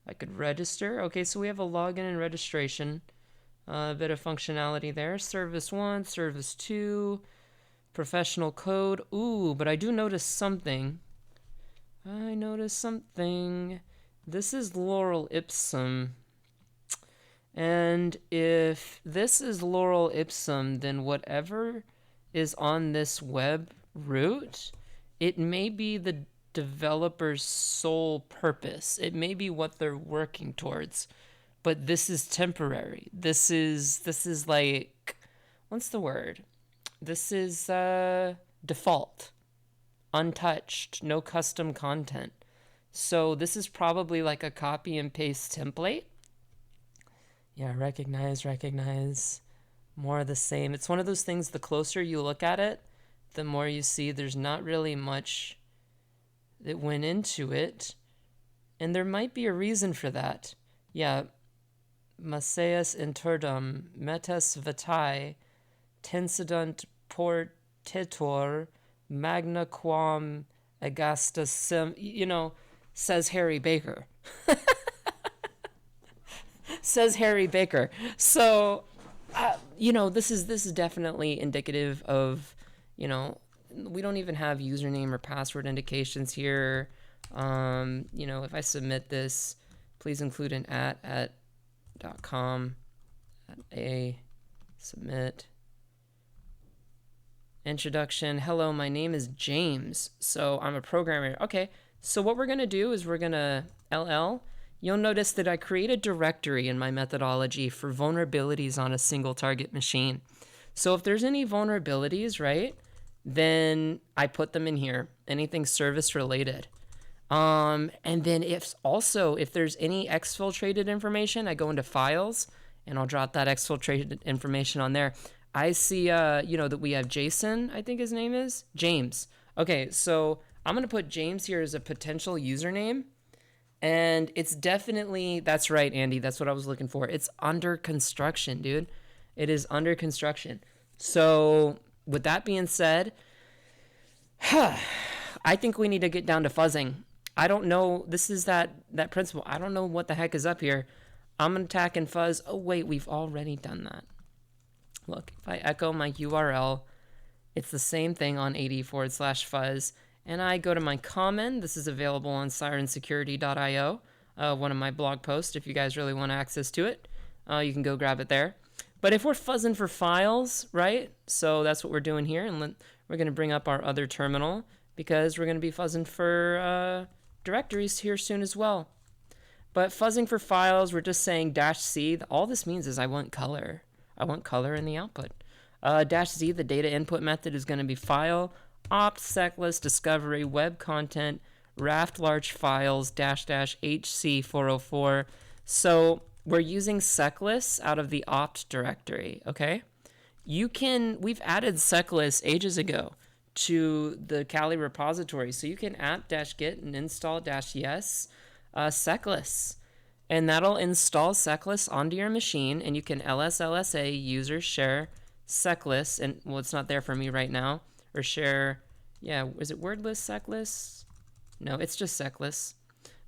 I could register. Okay, so we have a login and registration. A bit of functionality there. Service 1, service 2, professional code. Ooh, but I do notice something. This is Laurel Ipsum. And if this is Laurel Ipsum, then whatever is on this web root, it may be the developer's sole purpose. It may be what they're working towards. But this is temporary. This is like, what's the word? This is default, untouched, no custom content. So this is probably like a copy and paste template. Yeah, recognize, more of the same. It's one of those things, the closer you look at it, the more you see there's not really much that went into it. And there might be a reason for that. Yeah, Maceus interdum, metas vitae, tensidunt portitor, magna quam agasta sim, says Harry Baker. Says Harry Baker. So, this is definitely indicative of, we don't even have username or password indications here. If I submit this, please include an @.com, submit. Introduction. Hello, my name is James. So I'm a programmer. Okay. So what we're going to do is we're going to LL. You'll notice that I create a directory in my methodology for vulnerabilities on a single target machine. So if there's any vulnerabilities, right, then I put them in here. Anything service related. And then if there's any exfiltrated information, I go into files and I'll drop that exfiltrated information on there. I see, that we have Jason, I think his name is James. Okay, so I'm going to put James here as a potential username. And it's definitely, that's right, Andy, that's what I was looking for. It's under construction, dude. It is under construction. So with that being said, I think we need to get down to fuzzing. I don't know. This is that principle. I don't know what the heck is up here. I'm attacking fuzz. Oh, wait, we've already done that. Look, if I echo my URL, it's the same thing on 80/fuzz. And I go to my common. This is available on sirensecurity.io, one of my blog posts. If you guys really want access to it, you can go grab it there. But if we're fuzzing for files, right? So that's what we're doing here. And we're going to bring up our other terminal because we're going to be fuzzing for directories here soon as well. But fuzzing for files, we're just saying -C. All this means is I want color. I want color in the output. -Z, the data input method, is going to be file, opt, seclist, discovery, web content, raft large files, --HC404. So we're using seclists out of the opt directory, okay? We've added seclists ages ago to the Kali repository. So you can apt-get and install-yes seclists. And that'll install seclists onto your machine, and you can lslsa user share seclists, and well, it's not there for me right now, or share, is it wordless seclists? No, it's just seclists.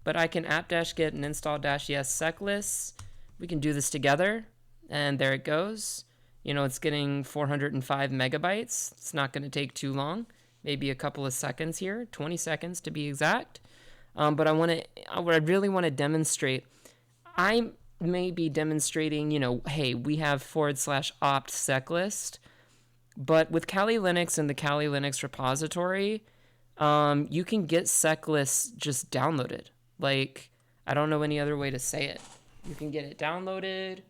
But I can apt-get and install-yes seclists. We can do this together, and there it goes. It's getting 405 megabytes. It's not going to take too long, maybe a couple of seconds here, 20 seconds to be exact. But what I really want to demonstrate, I may be demonstrating, hey, we have /opt seclist, but with Kali Linux and the Kali Linux repository, you can get seclists just downloaded. Like, I don't know any other way to say it. You can get it downloaded,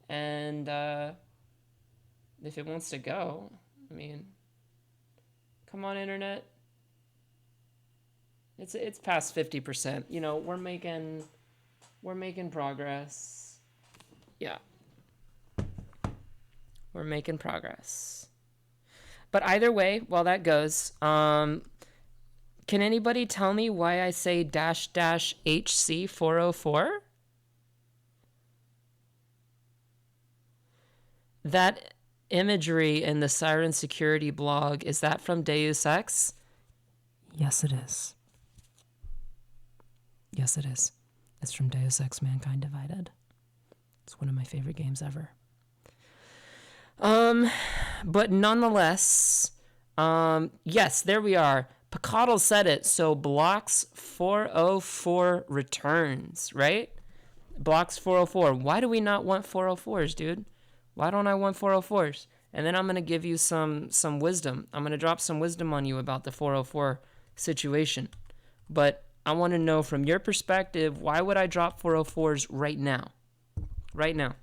and if it wants to go, come on, internet. It's past 50%. We're making progress. Yeah. We're making progress. But either way, while that goes, can anybody tell me why I say --HC404? that imagery in the Siren Security blog, is that from Deus Ex? Yes, it is. Yes, it is. It's from Deus Ex Mankind Divided. It's one of my favorite games ever. But nonetheless, yes, there we are. Picadle said it. So blocks 404 returns, right? Blocks 404. Why do we not want 404s, dude? Why don't I want 404s? And then I'm going to give you some wisdom. I'm going to drop some wisdom on you about the 404 situation. But I want to know from your perspective, why would I drop 404s right now? Right now.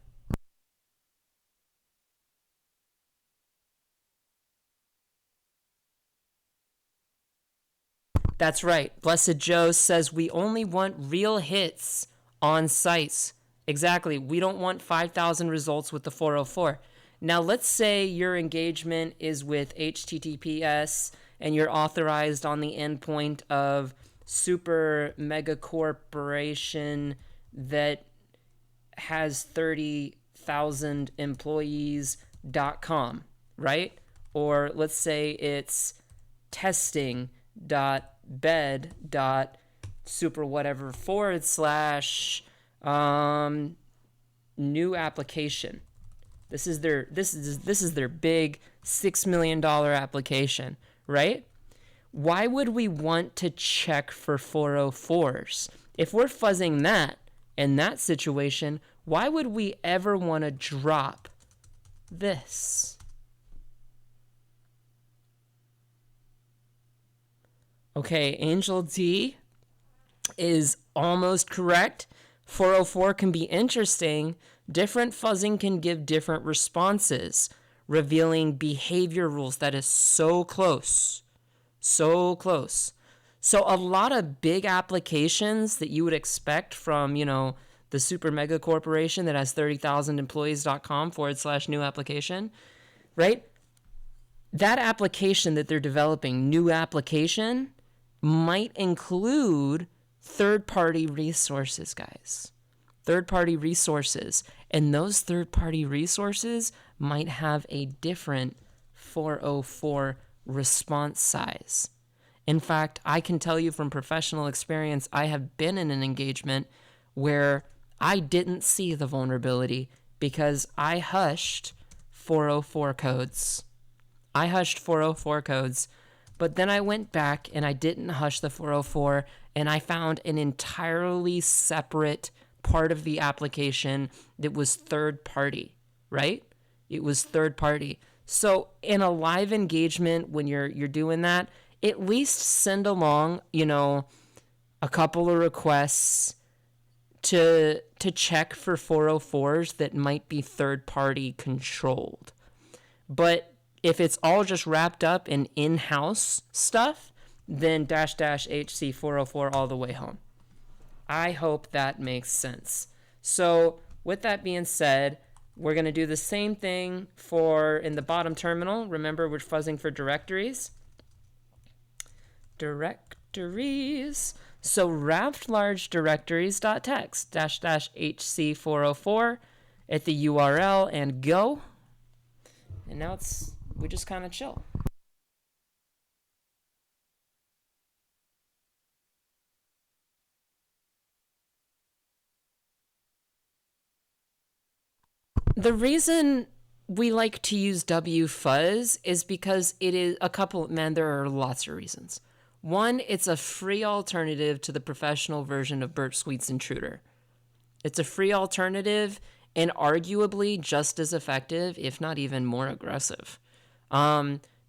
That's right. Blessed Joe says we only want real hits on sites. Exactly. We don't want 5,000 results with the 404. Now, let's say your engagement is with HTTPS and you're authorized on the endpoint of super mega corporation that has 30,000 employees.com, right? Or let's say it's testing.bed.super whatever / new application. This is their big $6 million application, right? Why would we want to check for 404s? If we're fuzzing that in that situation, why would we ever want to drop this? Okay, Angel D is almost correct. 404 can be interesting. Different fuzzing can give different responses, revealing behavior rules. That is so close. So close. So a lot of big applications that you would expect from, the super mega corporation that has 30,000 employees.com / new application, right? That application that they're developing, new application, might include third-party resources, guys. Third-party resources. And those third-party resources might have a different 404 response size. In fact, I can tell you from professional experience, I have been in an engagement where I didn't see the vulnerability because I hushed 404 codes. But then I went back and I didn't hush the 404, and I found an entirely separate part of the application that was third party, right? It was third party. So in a live engagement, when you're doing that, at least send along, a couple of requests to check for 404s that might be third party controlled. But if it's all just wrapped up in in-house stuff, then --HC 404 all the way home. I hope that makes sense. So with that being said, we're going to do the same thing in the bottom terminal. Remember, we're fuzzing for directories. So wrapped large directories.txt --HC 404 at the URL and go. And now we just kind of chill. The reason we like to use wfuzz is because it is there are lots of reasons. One, it's a free alternative to the professional version of Burp Suite's Intruder. It's a free alternative and arguably just as effective, if not even more aggressive.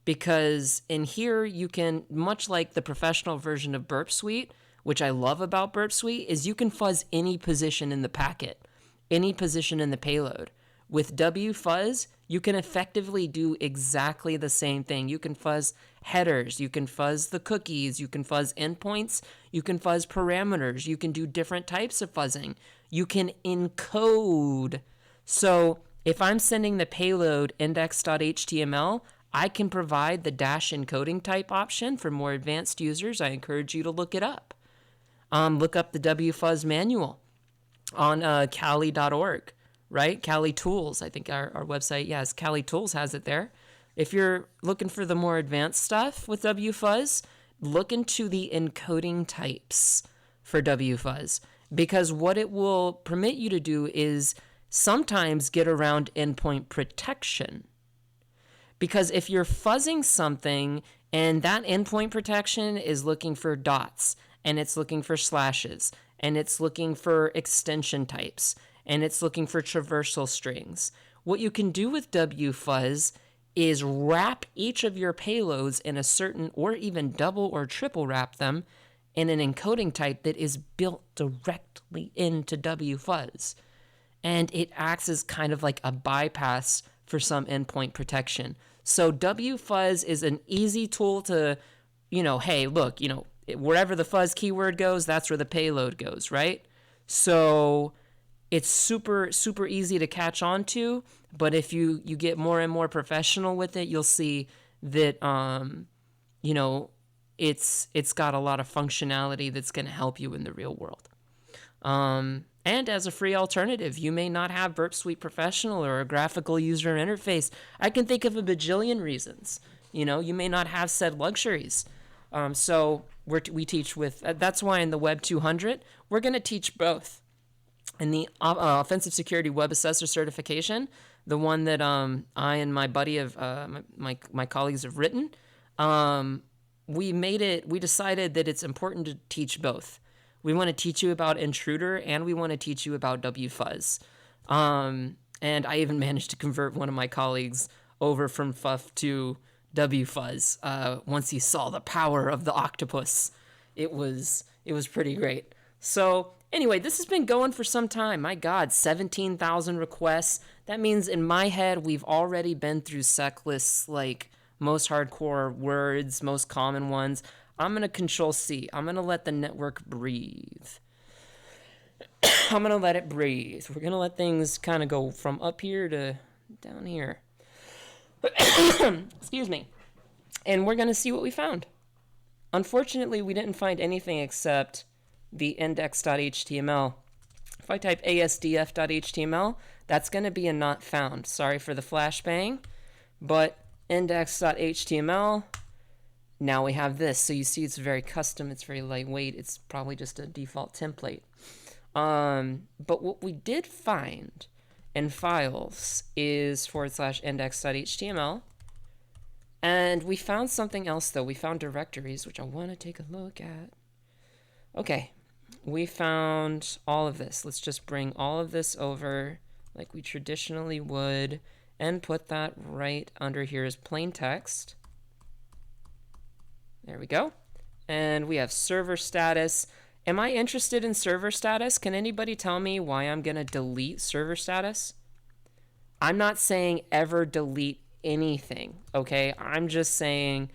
Because in here you can, much like the professional version of Burp Suite, which I love about Burp Suite, is you can fuzz any position in the packet, any position in the payload. With wfuzz, you can effectively do exactly the same thing. You can fuzz headers, you can fuzz the cookies, you can fuzz endpoints, you can fuzz parameters, you can do different types of fuzzing. You can encode. So if I'm sending the payload index.html, I can provide the -encoding type option for more advanced users. I encourage you to look it up. Look up the wfuzz manual on Kali.org. right? Kali Tools, I think our website, yes, Kali Tools has it there. If you're looking for the more advanced stuff with WFuzz, look into the encoding types for WFuzz, because what it will permit you to do is sometimes get around endpoint protection. Because if you're fuzzing something and that endpoint protection is looking for dots, and it's looking for slashes, and it's looking for extension types, and it's looking for traversal strings, what you can do with WFuzz is wrap each of your payloads in a certain, or even double or triple wrap them in an encoding type that is built directly into WFuzz. And it acts as kind of like a bypass for some endpoint protection. So WFuzz is an easy tool to, hey, look, wherever the fuzz keyword goes, that's where the payload goes, right? So it's super, super easy to catch on to, but if you get more and more professional with it, you'll see that, it's got a lot of functionality that's going to help you in the real world. And as a free alternative, you may not have Burp Suite Professional or a graphical user interface. I can think of a bajillion reasons. You may not have said luxuries. So we teach with, that's why in the Web 200, we're going to teach both. In the Offensive Security Web Assessor certification, the one that I and my buddy of my colleagues have written, we decided that it's important to teach both. We want to teach you about Intruder, and we want to teach you about WFuzz. And I even managed to convert one of my colleagues over from FUF to WFuzz once he saw the power of the octopus. It was pretty great. So anyway, this has been going for some time. My God, 17,000 requests. That means in my head, we've already been through sec lists, like most hardcore words, most common ones. I'm going to Control-C. I'm going to let the network breathe. I'm going to let it breathe. We're going to let things kind of go from up here to down here. Excuse me. And we're going to see what we found. Unfortunately, we didn't find anything except the index.html. If I type asdf.html, that's going to be a not found. Sorry for the flashbang. But index.html... Now we have this. So you see it's very custom. It's very lightweight. It's probably just a default template. But what we did find in files is /index.html. And we found something else, though. We found directories, which I want to take a look at. Okay. We found all of this. Let's just bring all of this over like we traditionally would and put that right under here as plain text. There we go. And we have server status. Am I interested in server status? Can anybody tell me why I'm going to delete server status? I'm not saying ever delete anything, okay? I'm just saying,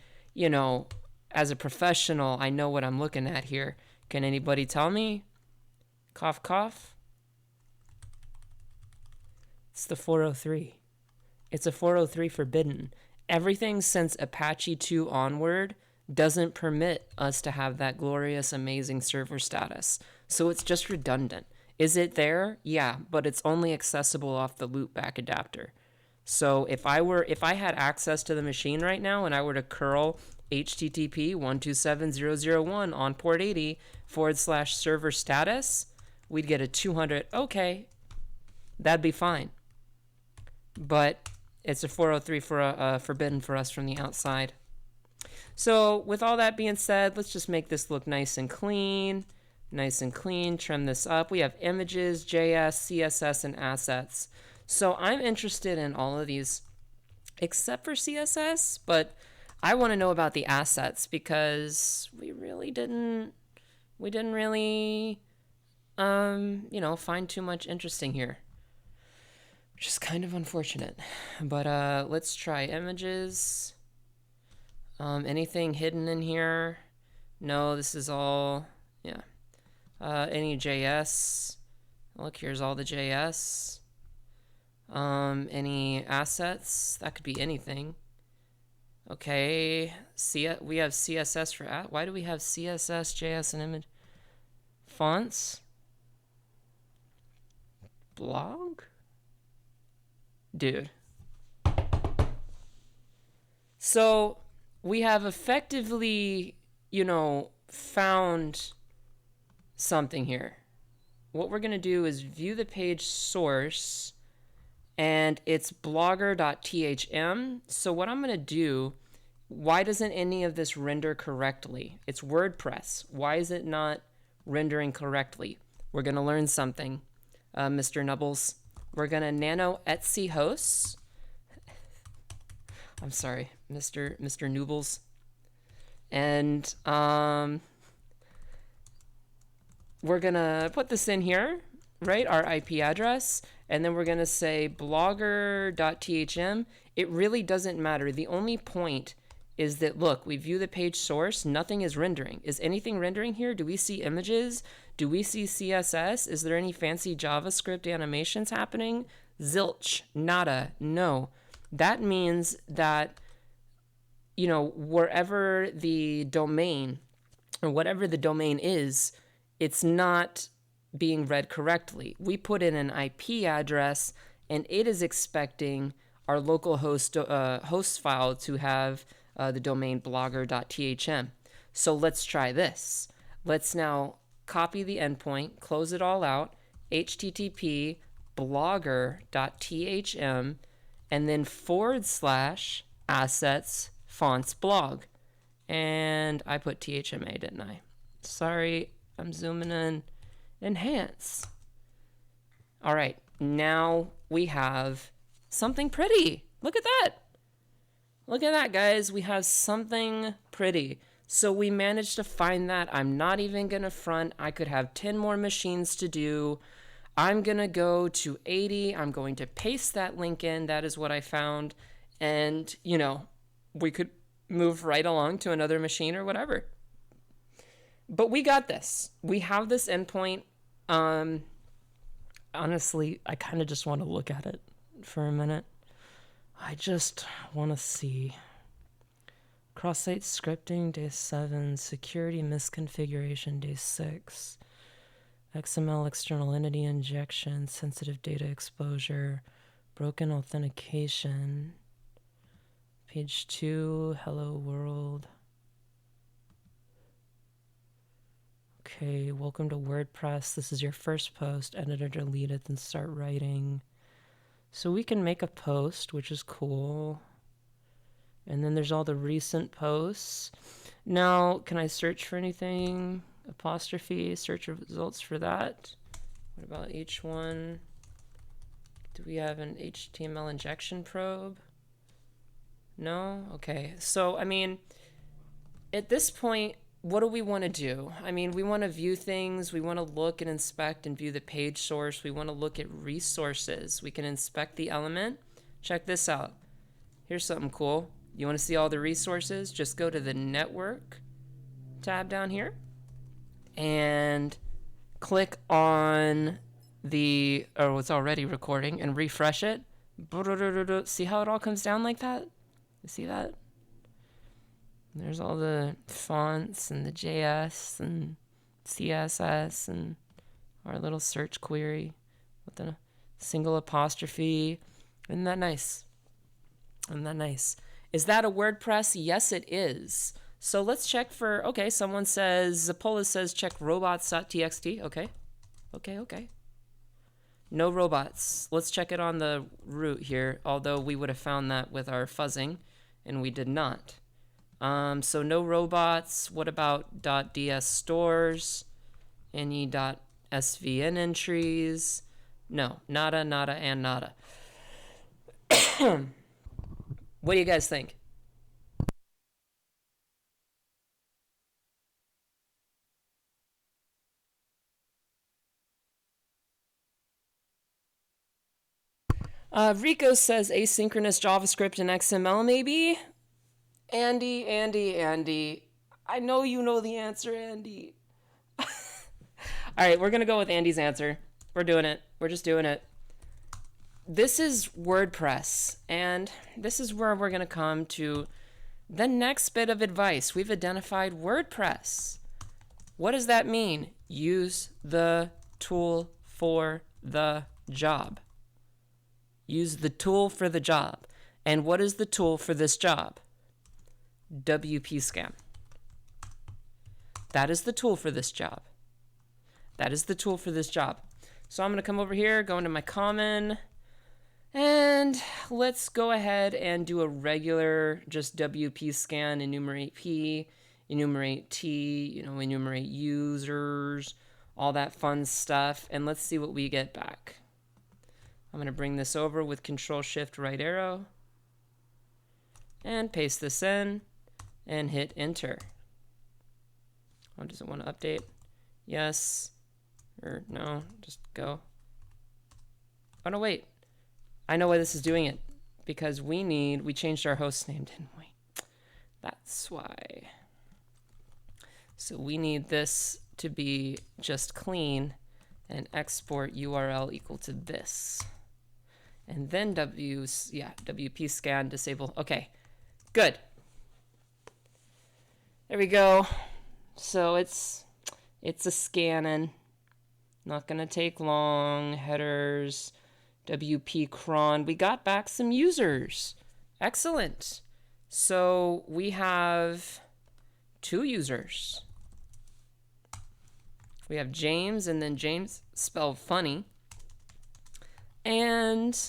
as a professional, I know what I'm looking at here. Can anybody tell me? Cough, cough. It's the 403. It's a 403 forbidden. Everything since Apache 2 onward doesn't permit us to have that glorious, amazing server status. So it's just redundant. Is it there? Yeah, but it's only accessible off the loopback adapter. So if I had access to the machine right now and I were to curl HTTP 127.0.0.1 on port 80 /server status, we'd get a 200. Okay, that'd be fine. But it's a 403 for forbidden for us from the outside. So with all that being said, let's just make this look nice and clean. Nice and clean. Trim this up. We have images, JS, CSS, and assets. So I'm interested in all of these except for CSS, but I want to know about the assets because we didn't really find too much interesting here, which is kind of unfortunate. But let's try images. Anything hidden in here? No, this is all, yeah. Any JS? Look, here's all the JS. Any assets? That could be anything. Okay, we have CSS for, why do we have CSS, JS, and image? Fonts? Blog? Dude. So we have effectively, found something here. What we're going to do is view the page source, and it's blogger.thm. So what I'm going to do, why doesn't any of this render correctly? It's WordPress. Why is it not rendering correctly? We're going to learn something, Mr. Nubbles. We're going to nano Etsy hosts. I'm sorry, Mr. Noobles. And we're going to put this in here, right? Our IP address. And then we're going to say blogger.thm. It really doesn't matter. The only point is that, look, we view the page source. Nothing is rendering. Is anything rendering here? Do we see images? Do we see CSS? Is there any fancy JavaScript animations happening? Zilch. Nada. No. That means that, wherever the domain or whatever the domain is, it's not being read correctly. We put in an IP address, and it is expecting our local host file to have the domain blogger.thm. So let's try this. Let's now copy the endpoint, close it all out, http blogger.thm, and then / assets fonts blog. And I put THMA, didn't I? Sorry, I'm zooming in. Enhance. All right, now we have something pretty. Look at that. Look at that, guys. We have something pretty. So we managed to find that. I'm not even going to front. I could have 10 more machines to do. I'm going to go to 80. I'm going to paste that link in. That is what I found. And, we could move right along to another machine or whatever. But we got this. We have this endpoint. Honestly, I kind of just want to look at it for a minute. I just want to see. Cross-site scripting, day 7. Security misconfiguration, day 6. XML external entity injection, sensitive data exposure, broken authentication. Page 2, hello world. Okay, welcome to WordPress. This is your first post. Edit or delete it, then start writing. So we can make a post, which is cool. And then there's all the recent posts. Now, can I search for anything? Apostrophe, search results for that. What about H1? Do we have an HTML injection probe? No? Okay. So, at this point, what do we want to do? We want to view things. We want to look and inspect and view the page source. We want to look at resources. We can inspect the element. Check this out. Here's something cool. You want to see all the resources? Just go to the network tab down here and click on it's already recording, and refresh it. See how it all comes down like that? You see that? There's all the fonts and the JS and CSS and our little search query with a single apostrophe. Isn't that nice? Isn't that nice? Is that a WordPress? Yes, it is. So let's check for, someone says, Zapola says check robots.txt. Okay. No robots. Let's check it on the root here, although we would have found that with our fuzzing, and we did not. So no robots. What about .ds stores? Any .svn entries? No, nada, and nada. What do you guys think? Rico says asynchronous JavaScript and XML maybe? Andy. I know you know the answer, Andy. All right, we're going to go with Andy's answer. We're doing it. We're just doing it. This is WordPress, and this is where we're going to come to the next bit of advice. We've identified WordPress. What does that mean? Use the tool for the job. Use the tool for the job. And what is the tool for this job? WP scan. That is the tool for this job. That is the tool for this job. So I'm going to come over here, go into my common, and let's go ahead and do a regular just WP scan, enumerate P, enumerate T, enumerate users, all that fun stuff. And let's see what we get back. I'm going to bring this over with Control-Shift-Right arrow and paste this in and hit enter. Oh, does it want to update? Yes. Or no, just go. Oh, no, wait. I know why this is doing it. Because we changed our host name, didn't we? That's why. So we need this to be just clean and export URL equal to this. And then WP scan disable. Okay, good. There we go. So it's a scanning. Not gonna take long. Headers, WP cron. We got back some users. Excellent. So we have 2 users. We have James, and then James spelled funny, and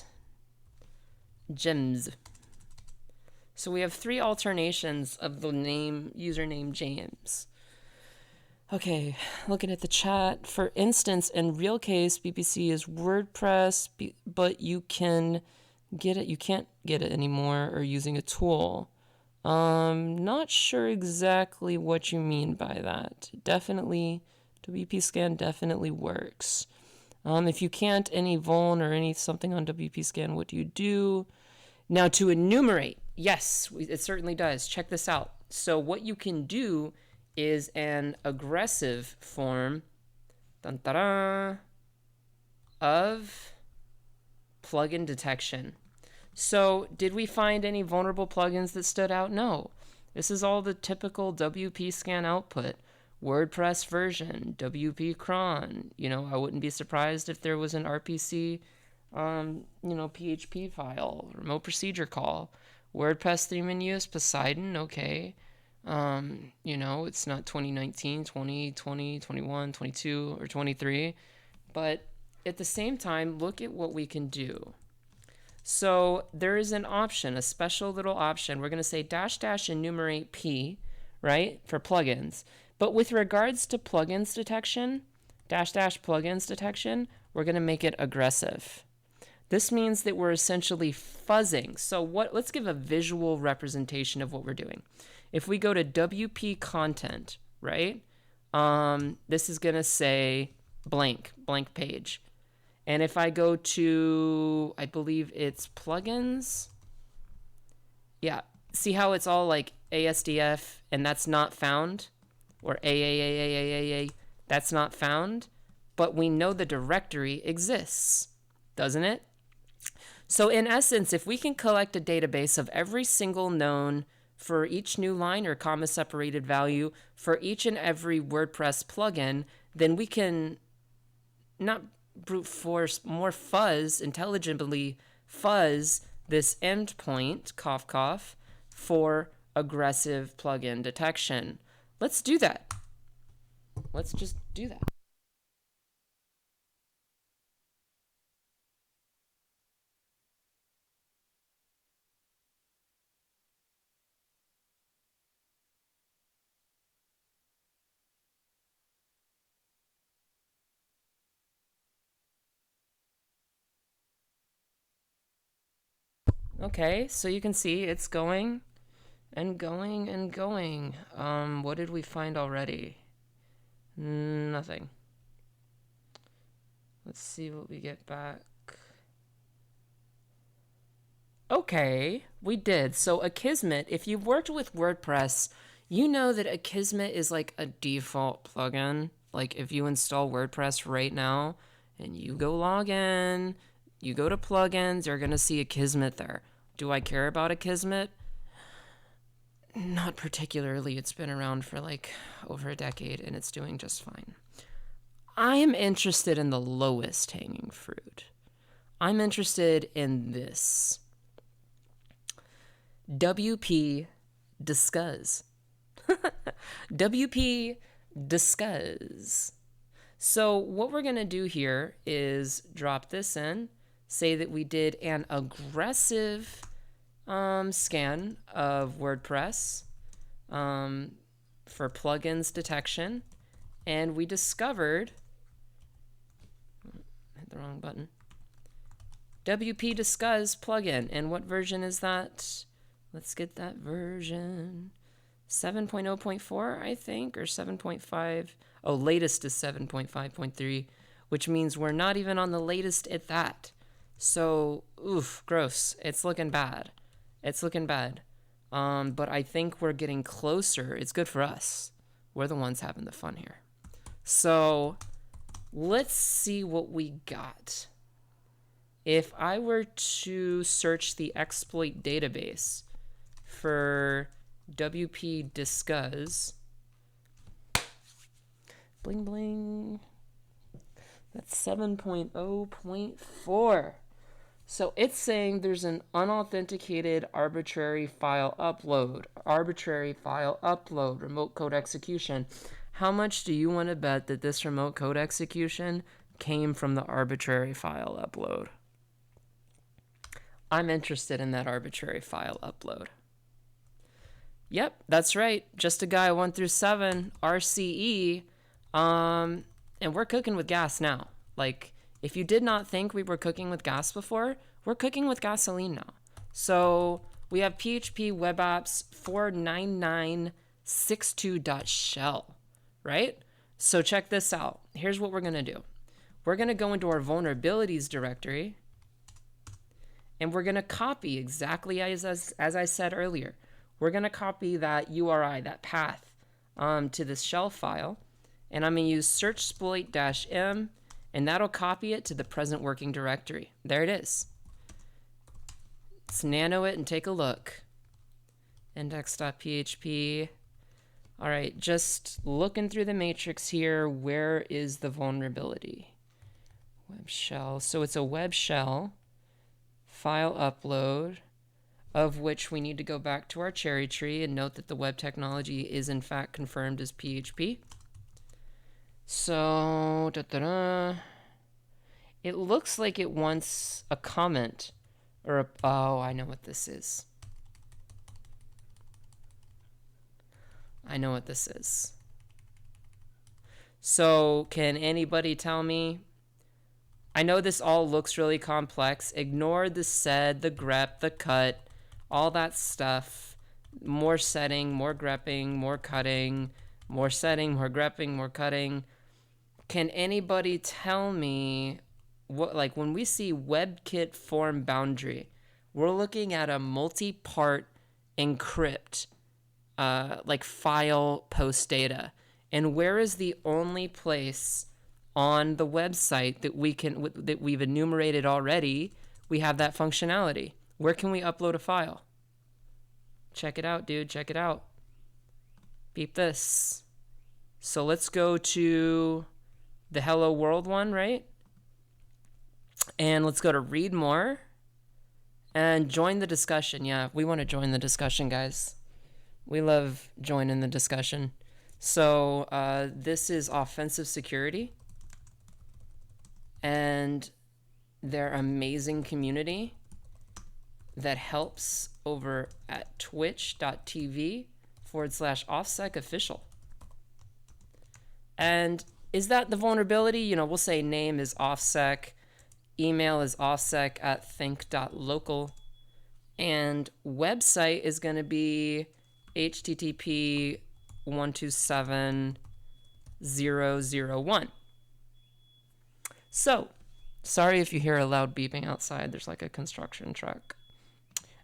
Gems. So we have 3 alternations of the username James. Okay, looking at the chat. For instance, in real case, BBC is WordPress, but you can get it. You can't get it anymore or using a tool. Not sure exactly what you mean by that. Definitely, WP scan definitely works. If you can't any vuln or any something on WP scan, what do you do? Now to enumerate, yes, it certainly does. Check this out. So what you can do is an aggressive form of plugin detection. So did we find any vulnerable plugins that stood out? No. This is all the typical WP scan output. WordPress version, WP cron. I wouldn't be surprised if there was an RPC, PHP file, remote procedure call. WordPress theme in use, Poseidon, okay. It's not 2019, 2020, 21, 22, or 23. But at the same time, look at what we can do. So there is an option, a special little option. We're going to say -- enumerate P, right, for plugins. But with regards to plugins detection, -- plugins detection, we're going to make it aggressive. This means that we're essentially fuzzing. So let's give a visual representation of what we're doing. If we go to WP content, right, this is going to say blank page. And if I go to, I believe it's plugins. Yeah, see how it's all like ASDF and that's not found? Or AAAAAAA, that's not found? But we know the directory exists, doesn't it? So in essence, if we can collect a database of every single known for each new line or comma separated value for each and every WordPress plugin, then we can not brute force, more intelligently fuzz this endpoint, cough cough, for aggressive plugin detection. Let's do that. Let's just do that. Okay, so you can see it's going and going and going. What did we find already? Nothing. Let's see what we get back. Okay, we did. So Akismet, if you've worked with WordPress, you know that Akismet is like a default plugin. Like if you install WordPress right now and you go log in, you go to plugins, you're going to see Akismet there. Do I care about Akismet? Not particularly. It's been around for like over a decade and it's doing just fine. I am interested in the lowest hanging fruit. I'm interested in this. WP discuss. WP discuss. So what we're going to do here is drop this in, say that we did an aggressive scan of WordPress for plugins detection, and we discovered, hit the wrong button, WP Discuss plugin. And what version is that? Let's get that version. 7.0.4, I think, or 7.5. Oh, latest is 7.5.3, which means we're not even on the latest at that. So, oof, gross. It's looking bad. It's looking bad. But I think we're getting closer. It's good for us. We're the ones having the fun here. So, let's see what we got. If I were to search the exploit database for WP Discuss, bling bling, that's 7.0.4. So it's saying there's an unauthenticated arbitrary file upload, remote code execution. How much do you want to bet that this remote code execution came from the arbitrary file upload? I'm interested in that arbitrary file upload. Yep, that's right. Just a guy 1 through 7, RCE. And we're cooking with gas now. Like, if you did not think we were cooking with gas before, we're cooking with gasoline now. So we have PHP web apps 49962.shell, right? So check this out. Here's what we're going to do. We're going to go into our vulnerabilities directory, and we're going to copy exactly as I said earlier. We're going to copy that URI, that path, to this shell file. And I'm going to use searchsploit-m, and that'll copy it to the present working directory. There it is. Let's nano it and take a look. Index.php. All right, just looking through the matrix here, where is the vulnerability? Web shell. So it's a web shell file upload, of which we need to go back to our cherry tree and note that the web technology is in fact confirmed as PHP. So, it looks like it wants a comment or oh, I know what this is. I know what this is. So, can anybody tell me? I know this all looks really complex. Ignore the sed, the grep, the cut, all that stuff. More setting, more grepping, more cutting, more setting, more grepping, more cutting. Can anybody tell me what, like when we see WebKit form boundary, we're looking at a multi-part encrypt, like file post data. And where is the only place on the website that we've enumerated already, we have that functionality? Where can we upload a file? Check it out, dude. Check it out. Beep this. So let's go to the Hello World one, right? And let's go to read more and join the discussion. Yeah, we want to join the discussion, guys. We love joining the discussion. So this is offensive security and their amazing community that helps over at twitch.tv/OffSec official. And is that the vulnerability? You know, we'll say name is OffSec, email is offsec@think.local, and website is going to be http://127.0.0.1. So, sorry if you hear a loud beeping outside. There's like a construction truck.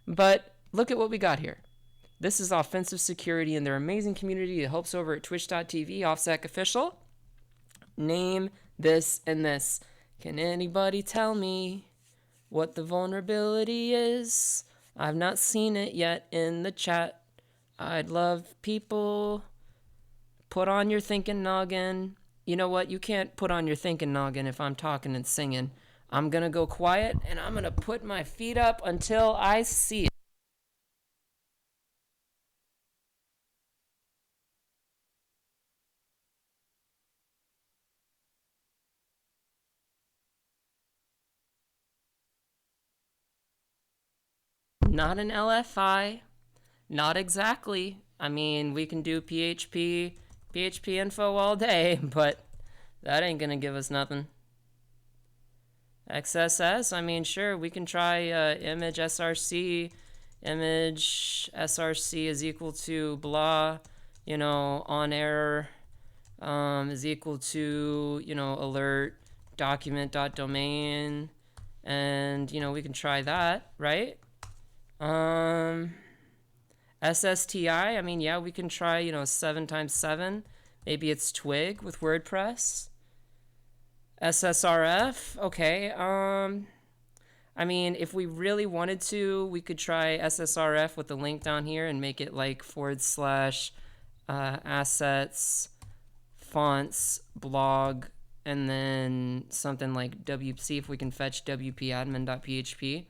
But look at what we got here. This is offensive security and their amazing community that helps over at twitch.tv, OffSec official. Name this and this. Can anybody tell me what the vulnerability is? I've not seen it yet in the chat. I'd love people. Put on your thinking noggin. You know what? You can't put on your thinking noggin if I'm talking and singing. I'm going to go quiet and I'm going to put my feet up until I see it. Not an LFI. Not exactly. I mean, we can do PHP info all day, but that ain't going to give us nothing. XSS, I mean, sure, we can try image SRC. Image SRC is equal to blah, on error is equal to, alert document.domain. And, we can try that, right? SSTI, I mean, yeah, we can try, 7 times 7. Maybe it's twig with WordPress. SSRF, okay. I mean, if we really wanted to, we could try SSRF with the link down here and make it like / assets, fonts, blog, and then something like see if we can fetch wp-admin.php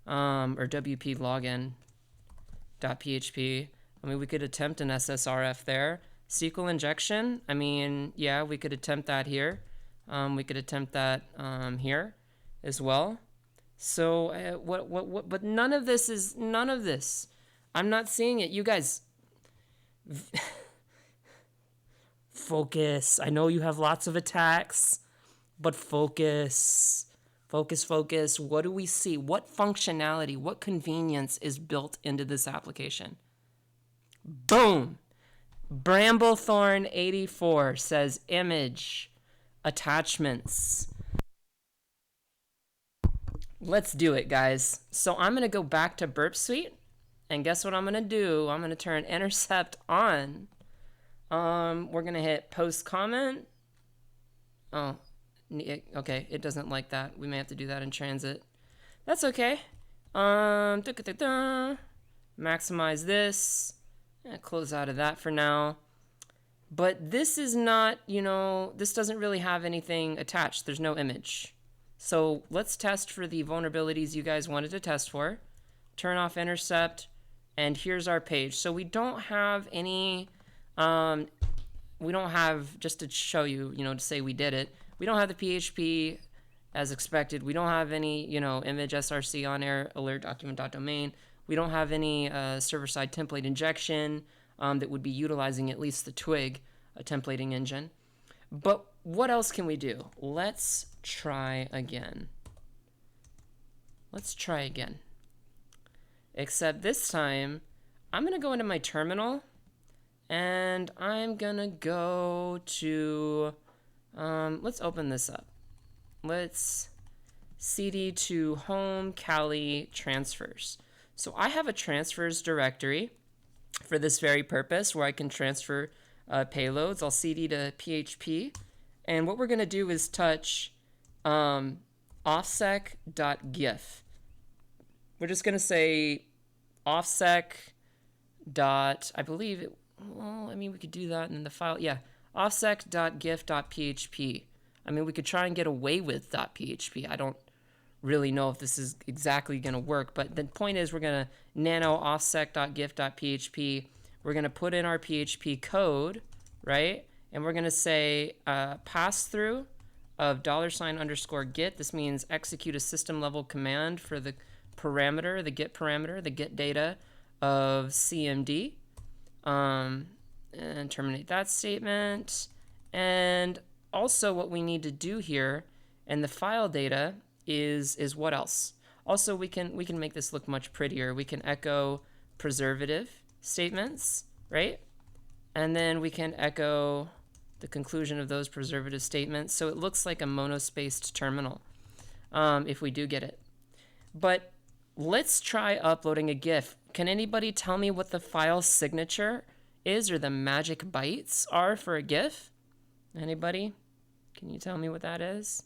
or wp-login.php. I mean, we could attempt an SSRF there. SQL injection, I mean, yeah, we could attempt that here. We could attempt that here as well. So but none of this. I'm not seeing it. You guys, focus. I know you have lots of attacks, but focus. Focus. What do we see? What functionality, what convenience is built into this application? Boom. Bramblethorn84 says image attachments. Let's do it, guys. So I'm going to go back to Burp Suite. And guess what I'm going to do? I'm going to turn intercept on. We're going to hit post comment. Oh, okay. It doesn't like that. We may have to do that in transit. That's okay. Maximize this. Close out of that for now. But this is not, this doesn't really have anything attached. There's no image. So let's test for the vulnerabilities you guys wanted to test for. Turn off intercept, and here's our page. So we don't have any, just to show you, to say we did it, we don't have the PHP as expected. We don't have any, image SRC on air, alert document.domain. We don't have any server-side template injection that would be utilizing at least the twig templating engine. But what else can we do? Let's try again. Except this time, I'm going to go into my terminal, and I'm going to go to, let's open this up. Let's cd to home Kali transfers. So I have a transfers directory for this very purpose where I can transfer payloads. I'll cd to PHP. And what we're going to do is touch offsec.gif. We're just going to say offsec dot, I believe it, well, I mean, we could do that in the file. Yeah, offsec.gif.php. I mean, we could try and get away with .php. I don't really know if this is exactly going to work, but the point is we're going to nano offsec.gif.php. We're going to put in our PHP code, right? And we're going to say pass through of $_get. This means execute a system level command for the parameter, the get parameter, the get data of CMD. And terminate that statement. And also what we need to do here in the file data is what else? Also, we can make this look much prettier. We can echo preservative statements, right? And then we can echo the conclusion of those preservative statements. So it looks like a monospaced terminal if we do get it. But let's try uploading a GIF. Can anybody tell me what the file signature is or the magic bytes are for a GIF? Anybody? Can you tell me what that is?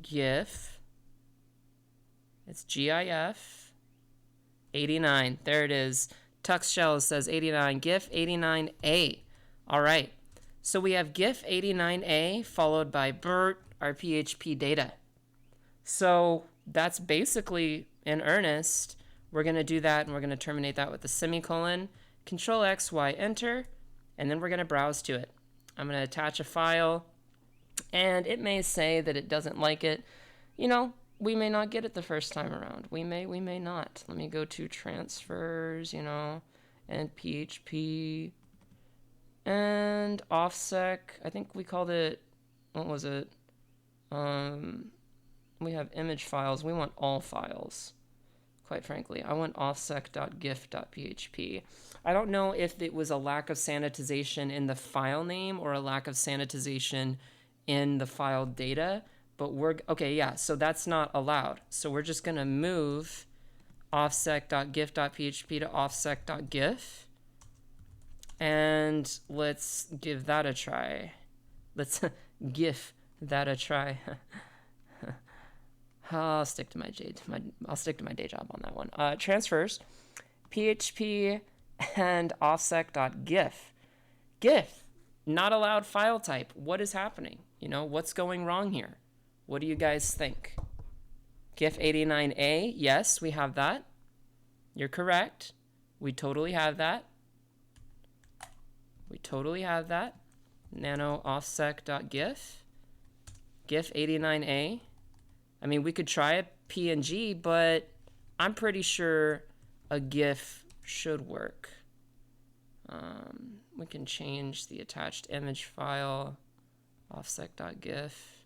GIF. It's GIF 89. There it is. Tux Shell says 89. GIF 89A. All right. So we have GIF89A followed by BERT, our PHP data. So that's basically in earnest. We're going to do that, and we're going to terminate that with a semicolon, Control X, Y, Enter, and then we're going to browse to it. I'm going to attach a file, and it may say that it doesn't like it. You know, we may not get it the first time around. We may not. Let me go to transfers, you know, and PHP and OffSec. I think we called it, what was it? We have image files. We want all files, quite frankly. I want offsec.gif.php. I don't know if it was a lack of sanitization in the file name or a lack of sanitization in the file data, but okay, yeah, so that's not allowed. So we're just going to move offsec.gif.php to offsec.gif, and let's give that a try. Let's gif that a try. I'll stick to my day job on that one. Transfers, PHP, and offsec.gif. GIF, not allowed file type. What is happening? You know, what's going wrong here? What do you guys think? GIF89A, yes, we have that. You're correct. We totally have that. Nano offsec.gif. GIF89A. I mean, we could try a PNG, but I'm pretty sure a GIF should work. We can change the attached image file, offsec.gif.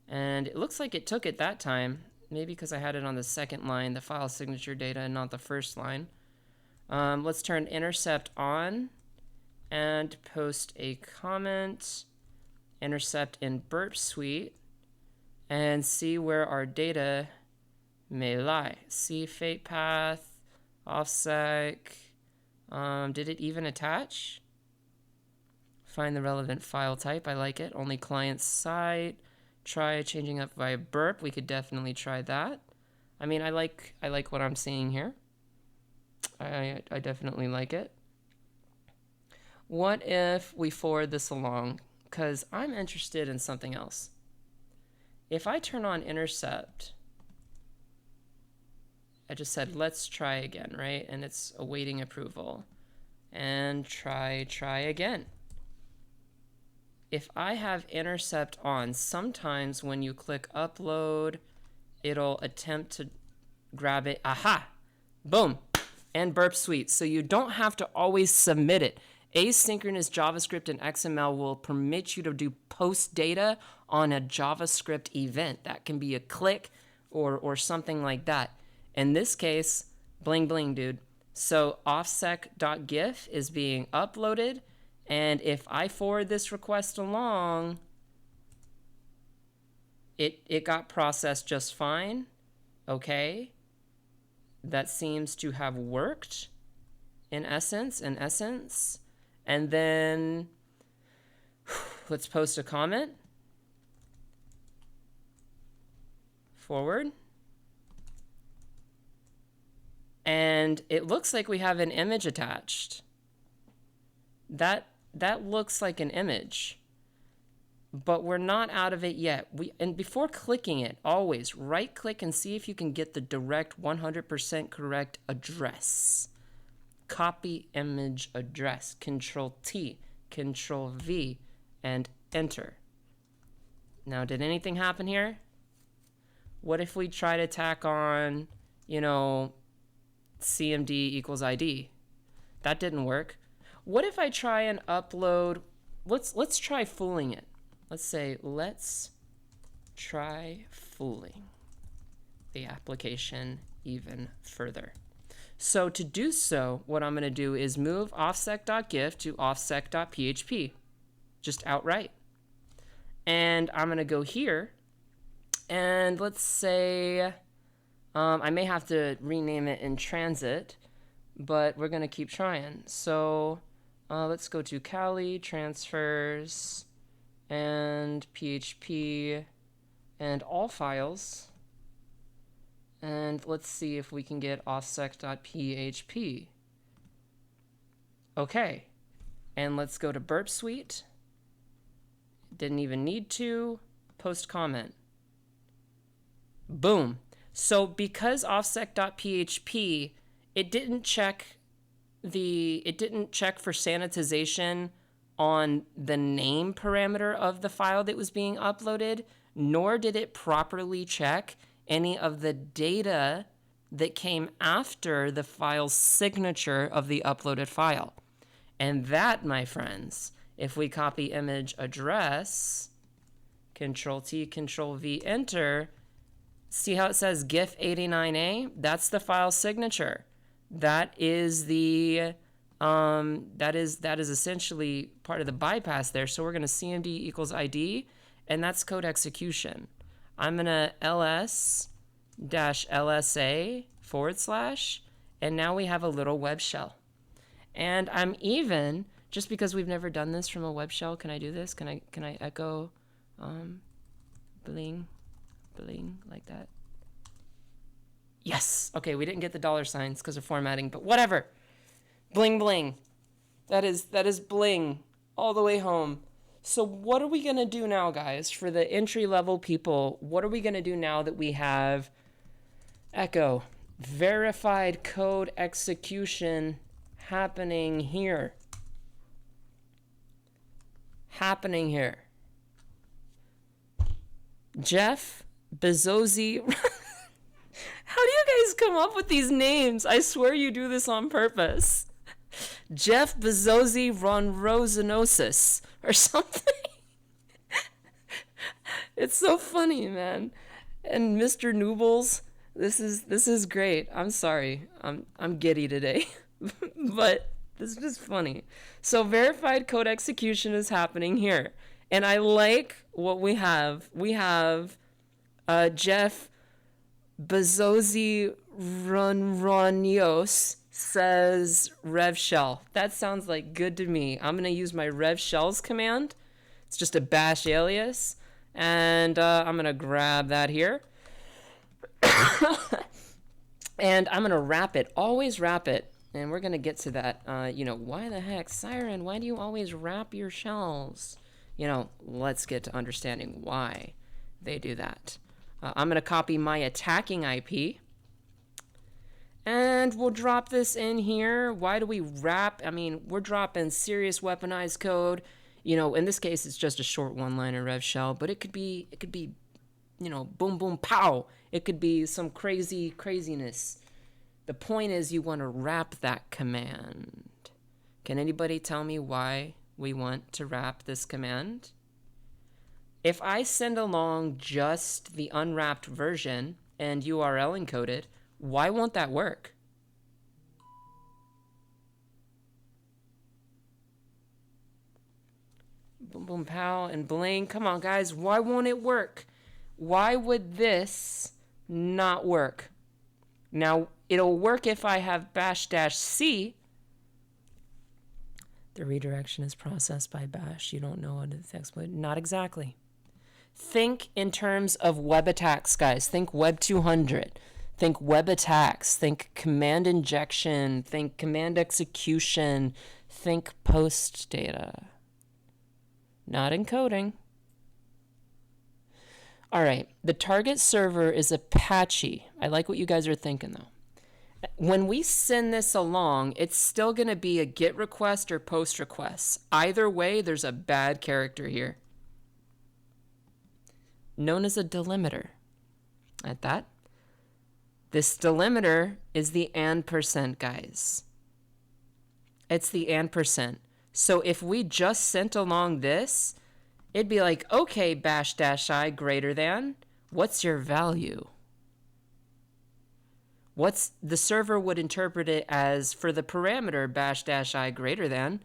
And it looks like it took it that time. Maybe because I had it on the second line, the file signature data, and not the first line. Let's turn intercept on and post a comment. Intercept in Burp Suite. And see where our data may lie. See fate path, OffSec. Did it even attach? Find the relevant file type. I like it. Only client site. Try changing up via burp. We could definitely try that. I mean, I like what I'm seeing here. I definitely like it. What if we forward this along? Because I'm interested in something else. If I turn on intercept, I just said, let's try again, right? And it's awaiting approval. And try again. If I have intercept on, sometimes when you click upload, it'll attempt to grab it. Aha! Boom! And Burp Suite. So you don't have to always submit it. Asynchronous JavaScript and XML will permit you to do post data on a JavaScript event. That can be a click or something like that. In this case, bling bling, dude. So offsec.gif is being uploaded, and if I forward this request along, it got processed just fine. Okay. That seems to have worked in essence. And then let's post a comment. Forward. And it looks like we have an image attached. That looks like an image. But we're not out of it yet. And before clicking it, always right click and see if you can get the direct 100% correct address. Copy image address. Control T, Control V, and enter. Now, did anything happen here? What if we try to tack on, CMD equals ID? That didn't work. What if I try and upload? Let's try fooling it. Let's say, let's try fooling the application even further. So to do so, what I'm going to do is move offsec.gif to offsec.php, just outright. And I'm going to go here, and let's say I may have to rename it in transit, but we're going to keep trying. So let's go to Kali, transfers, and PHP, and all files. And let's see if we can get offsec.php. Okay. And let's go to Burp Suite. Didn't even need to. Post comment. Boom. So because offsec.php, it didn't check for sanitization on the name parameter of the file that was being uploaded, nor did it properly check any of the data that came after the file's signature of the uploaded file. And that, my friends, if we copy image address, Control T, Control V, enter, see how it says GIF 89A? That's the file signature. That is the that is essentially part of the bypass there. So we're going to CMD equals ID, and that's code execution. I'm going to ls-lsa /, and now we have a little web shell. And I'm even, just because we've never done this from a web shell, can I do this? Can I echo bling like that? Yes. Okay, we didn't get the dollar signs because of formatting, but whatever. Bling bling. That is bling all the way home. So what are we going to do now, guys, for the entry level people? What are we going to do now that we have echo verified code execution happening here? Jeff Bezos. How do you guys come up with these names? I swear you do this on purpose. Jeff Bezos Ronrosinosis or something. It's so funny, man. And Mr. Noobles, this is great. I'm sorry. I'm giddy today. But this is just funny. So verified code execution is happening here. And I like what we have. We have Jeff Bezos Runronios says rev shell. That sounds like good to me. I'm going to use my rev shells command. It's just a bash alias. And I'm going to grab that here. And I'm going to wrap it. Always wrap it. And we're going to get to that. Why the heck, S1REN, why do you always wrap your shells? Let's get to understanding why they do that. I'm going to copy my attacking IP. And we'll drop this in here. Why do we wrap? I mean, we're dropping serious weaponized code. In this case, it's just a short one-liner rev shell, but it could be, boom, boom, pow. It could be some craziness. The point is you want to wrap that command. Can anybody tell me why we want to wrap this command? If I send along just the unwrapped version and URL encoded, why won't that work? Boom, boom, pow, and bling. Come on, guys. Why won't it work? Why would this not work? Now, it'll work if I have bash-c. The redirection is processed by bash. You don't know what it's exploit. Not exactly. Think in terms of web attacks, guys. Think Web 200. Think web attacks. Think command injection. Think command execution. Think post data. Not encoding. All right. The target server is Apache. I like what you guys are thinking, though. When we send this along, it's still going to be a GET request or POST request. Either way, there's a bad character here, known as a delimiter. At that, this delimiter is the %, guys. It's the %. So if we just sent along this, it'd be like, okay, bash-i greater than, what's your value? The server would interpret it as, for the parameter bash-i greater than,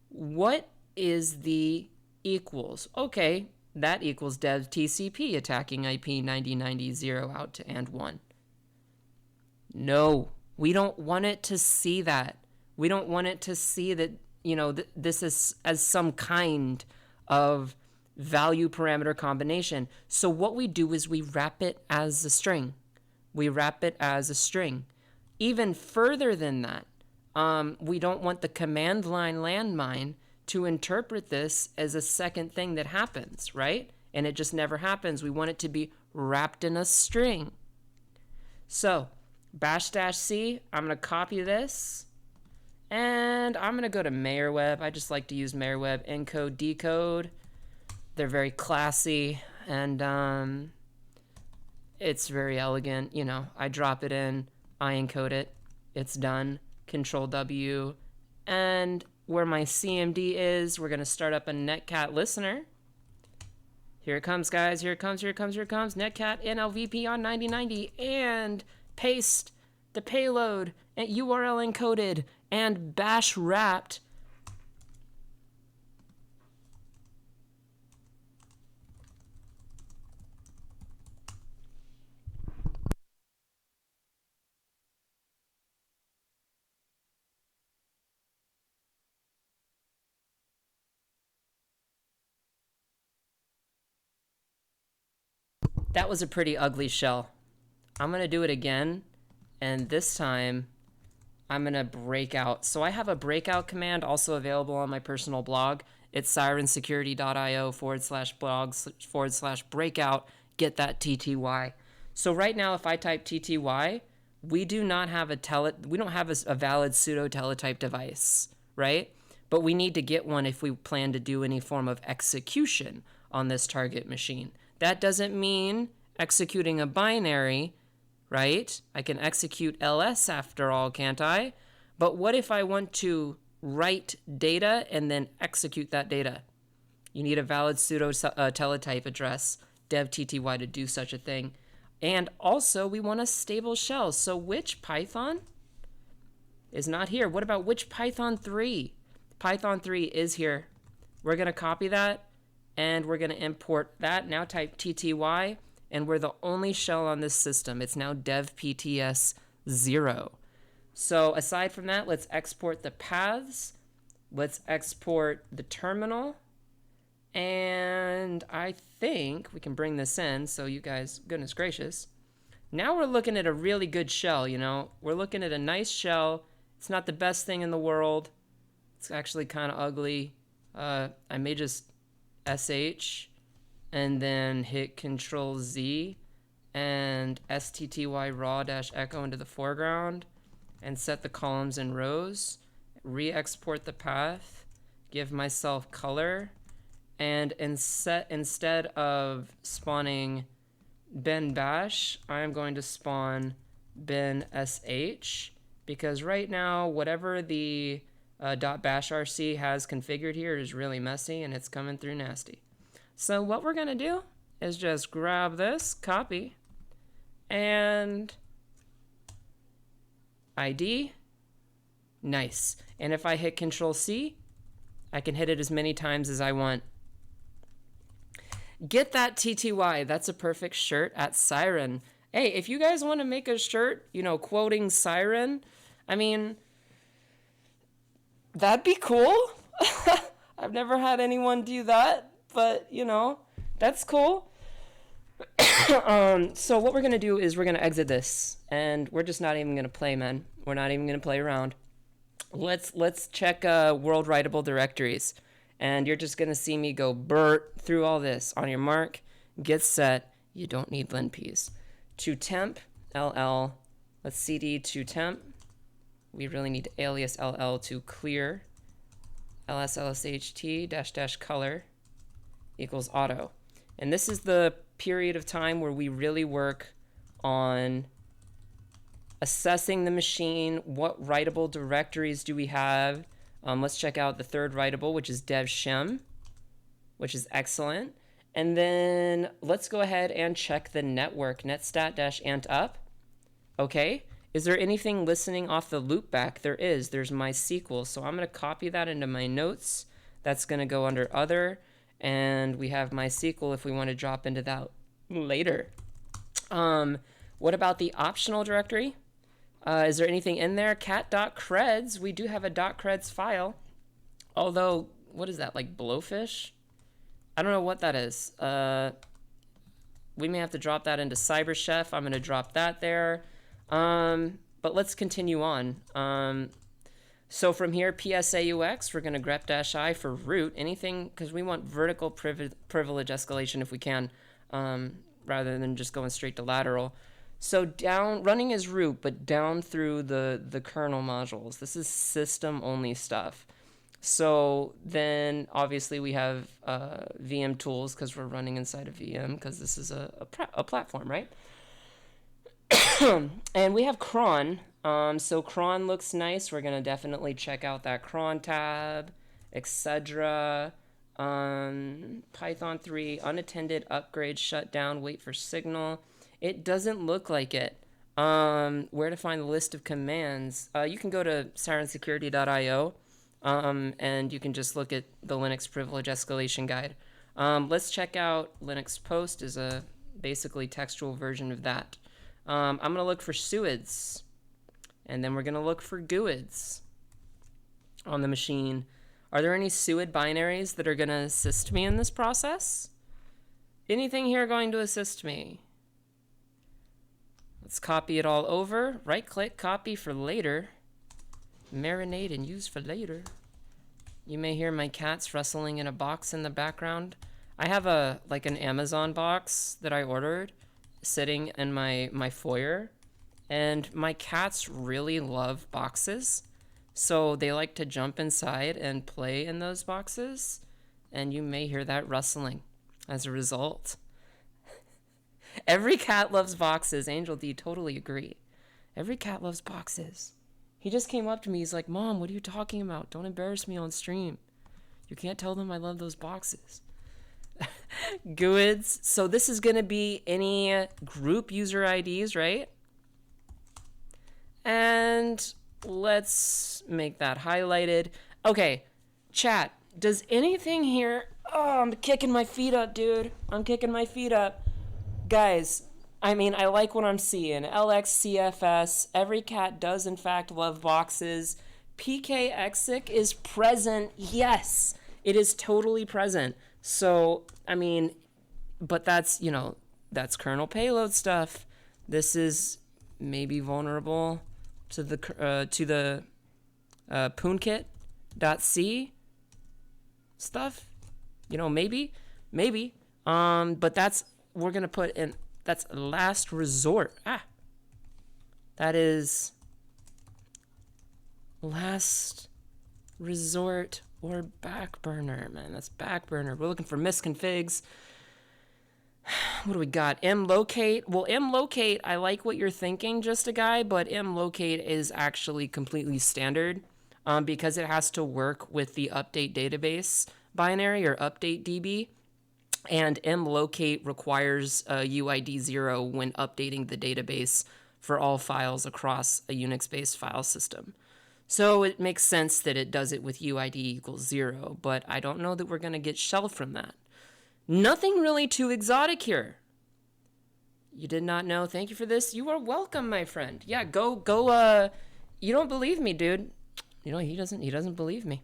what is the equals? Okay, that equals dev TCP attacking IP 9090 out to and1. No, we don't want it to see that. We don't want it to see that, this is as some kind of value parameter combination. So what we do is we wrap it as a string. Even further than that, we don't want the command line landmine to interpret this as a second thing that happens, right? And it just never happens. We want it to be wrapped in a string. So --c, I'm going to copy this, and I'm going to go to MayerWeb. I just like to use MayerWeb, encode, decode. They're very classy, and it's very elegant. You know, I drop it in, I encode it, it's done. Control W, and where my CMD is, we're going to start up a netcat listener. Here it comes, guys. Here it comes, here it comes, here it comes. Netcat NLVP on 9090, and paste the payload and URL encoded and bash wrapped. That was a pretty ugly shell. I'm going to do it again, and this time I'm going to break out. So I have a breakout command also available on my personal blog. It's sirensecurity.io/blogs/breakout. Get that TTY. So right now, if I type TTY, we do not have we don't have a valid pseudo teletype device, right? But we need to get one if we plan to do any form of execution on this target machine. That doesn't mean executing a binary, right? I can execute ls after all, can't I? But what if I want to write data and then execute that data? You need a valid pseudo teletype address, dev tty, to do such a thing. And also, we want a stable shell. So which Python is not here? What about which Python 3? Python 3 is here. We're going to copy that, and we're going to import that. Now type tty, and we're the only shell on this system. It's now dev pts 0. So aside from that, let's export the paths. Let's export the terminal. And I think we can bring this in, so you guys, goodness gracious. Now we're looking at a really good shell, you know. We're looking at a nice shell. It's not the best thing in the world. It's actually kind of ugly. I may just sh and then hit Control Z and stty raw-echo into the foreground and set the columns and rows, re-export the path, give myself color, and instead of spawning bin bash, I'm going to spawn bin sh, because right now whatever the .bashrc has configured here is really messy and it's coming through nasty. So what we're going to do is just grab this, copy, and ID. Nice. And if I hit Control C, I can hit it as many times as I want. Get that TTY. That's a perfect shirt at S1REN. Hey, if you guys want to make a shirt, you know, quoting S1REN, I mean, that'd be cool. I've never had anyone do that, but, you know, that's cool. So what we're going to do is we're going to exit this, and we're just not even going to play, man. We're not even going to play around. Let's check world writable directories, and you're just going to see me go through all this. On your mark, get set. You don't need linps. To temp, ll. Let's cd to temp. We really need to alias ll to clear. lsht color equals auto. And this is the period of time where we really work on assessing the machine. What writable directories do we have? Let's check out the third writable, which is dev shem, which is excellent. And then let's go ahead and check the network, netstat-ant up. Okay, is there anything listening off the loopback? There is. There's MySQL. So I'm going to copy that into my notes. That's going to go under other. And we have MySQL if we want to drop into that later. What about the optional directory? Is there anything in there? cat.creds. We do have a .creds file. Although, what is that, like blowfish? I don't know what that is. We may have to drop that into CyberChef. I'm going to drop that there. But let's continue on. So from here, PSAUX, we're going to grep-i for root, anything, because we want vertical privilege escalation if we can, rather than just going straight to lateral. So down, running is root, but down through the kernel modules. This is system-only stuff. So then, obviously, we have VM tools, because we're running inside a VM, because this is a platform, right? And we have cron. So cron looks nice. We're going to definitely check out that cron tab, etc. Python 3, unattended, upgrade, shutdown, wait for signal. It doesn't look like it. Where to find the list of commands? You can go to sirensecurity.io, and you can just look at the Linux privilege escalation guide. Let's check out Linux post is a basically textual version of that. I'm going to look for suids, and then we're going to look for GUIDs on the machine. Are there any suid binaries that are going to assist me in this process? Anything here going to assist me? Let's copy it all over. Right-click, copy for later. Marinate and use for later. You may hear my cats rustling in a box in the background. I have an Amazon box that I ordered sitting in my foyer, and my cats really love boxes, so they like to jump inside and play in those boxes, and you may hear that rustling as a result. Every cat loves boxes. Angel D, totally agree. Every cat loves boxes. He just came up to me, he's like, Mom, what are you talking about? Don't embarrass me on stream. You can't tell them I love those boxes. GUIDs. So this is going to be any group user IDs, right? And let's make that highlighted. Okay, chat. Does anything here... Oh, I'm kicking my feet up, dude. I'm kicking my feet up. Guys, I mean, I like what I'm seeing. LXCFS. Every cat does, in fact, love boxes. PKExic is present. Yes, it is totally present. So, I mean, but that's, that's kernel payload stuff. This is maybe vulnerable to the poonkit.c stuff. Maybe. But we're going to put in, that's last resort. That is last resort or back burner, man. That's back burner. We're looking for misconfigs. What do we got? mlocate. Well, mlocate, I like what you're thinking, just a guy, but mlocate is actually completely standard because it has to work with the update database binary or update DB. And mlocate requires UID 0 when updating the database for all files across a Unix-based file system. So it makes sense that it does it with UID equals 0, but I don't know that we're going to get shell from that. Nothing really too exotic here. You did not know. Thank you for this. You are welcome, my friend. Yeah, go, you don't believe me, dude. He doesn't believe me.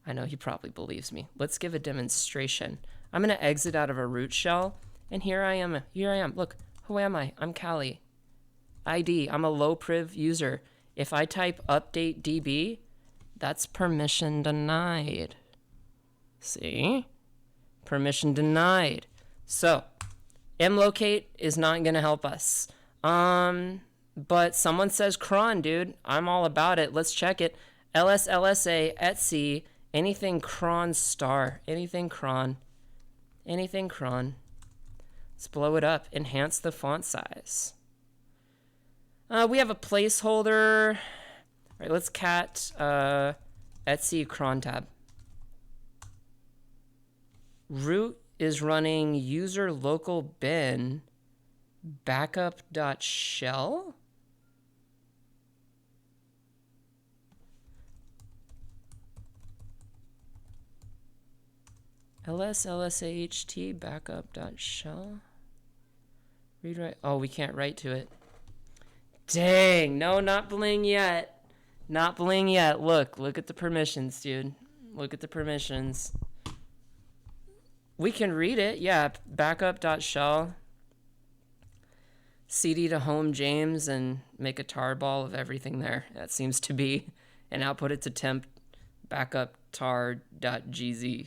I know he probably believes me. Let's give a demonstration. I'm going to exit out of a root shell, and here I am. Look, who am I? I'm Callie. ID, I'm a low priv user. If I type update DB, that's permission denied. See? Permission denied. So, mlocate is not going to help us. But someone says cron, dude. I'm all about it. Let's check it. LSLSA, etc. Anything cron star. Anything cron. Let's blow it up. Enhance the font size. We have a placeholder. All right, let's cat etc cron tab. Root is running user local bin backup.shell. lslsht backup.shell. Read write. Oh, we can't write to it. Dang, no, not bling yet. Not bling yet. Look at the permissions, dude. Look at the permissions. We can read it, yeah. Backup.shell. CD to home James and make a tarball of everything there. That seems to be and output it to temp backup tar.gz.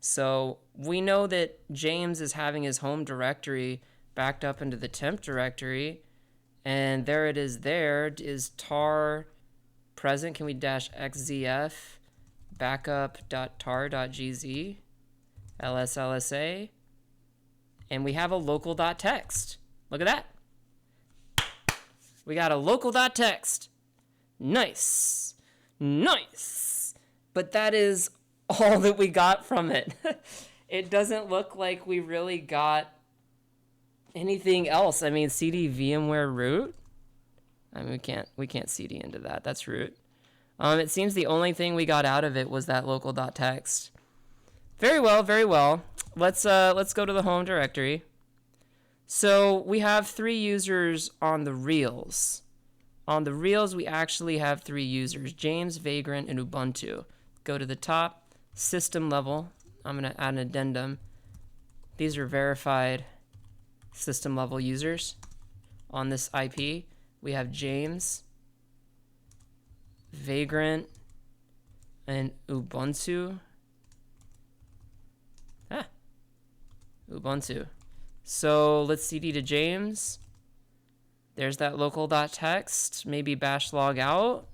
So we know that James is having his home directory backed up into the temp directory, and there it is. There is tar present. Can we dash xzf backup.tar.gz lslsa, and we have a local.txt. Look at that. We got a local.txt. Nice. Nice. But that is all that we got from it. It doesn't look like we really got anything else. I mean, cd VMware root. I mean, we can't cd into that. That's root. It seems the only thing we got out of it was that local.txt. Very well, very well. Let's go to the home directory. So we have 3 users on the reals. On the reals, we actually have 3 users: James, Vagrant, and Ubuntu. Go to the top, system level. I'm going to add an addendum. These are verified system level users. On this IP, we have James, Vagrant, and Ubuntu. Ubuntu. So let's cd to James. There's that local.txt. Maybe bash log out.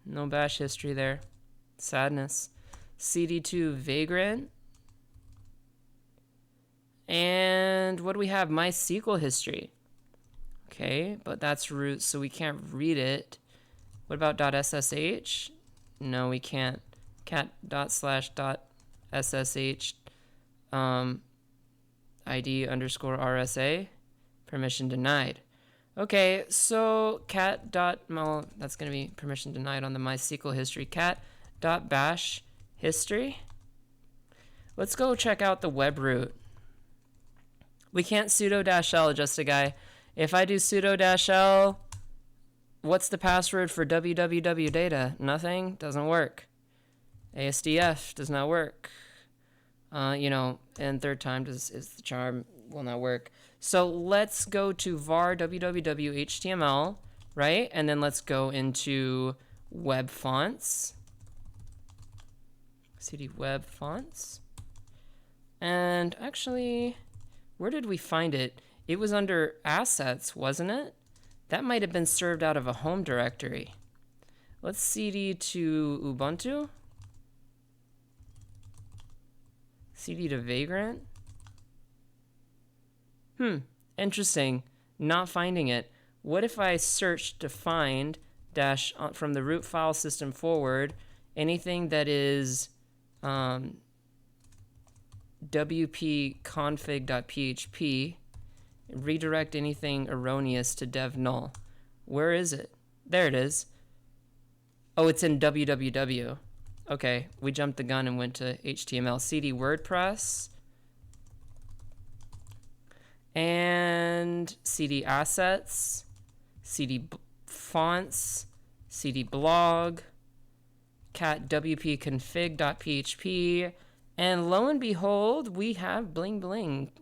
No bash history there. Sadness. cd to Vagrant. And what do we have? MySQL history. Okay, but that's root, so we can't read it. What about .ssh? No, we can't. cat.slash.ssh ID _ RSA. Permission denied. Okay, so well, that's going to be permission denied on the MySQL history. Cat.bash history. Let's go check out the web root. We can't sudo -l, just a guy. If I do sudo -l, what's the password for www data? Nothing. Doesn't work. ASDF does not work. And third time is the charm, will not work. So let's go to var www.html, right? And then let's go into web fonts. cd web fonts. And actually, where did we find it? It was under assets, wasn't it? That might have been served out of a home directory. Let's cd to Ubuntu. cd to Vagrant. Interesting. Not finding it. What if I search to find dash from the root file system forward anything that is wp-config.php, redirect anything erroneous to dev null. Where is it? There it is. Oh, it's in www. Okay, we jumped the gun and went to HTML. cd WordPress. And cd assets. cd fonts. cd blog. cat wp-config.php. And lo and behold, we have bling bling,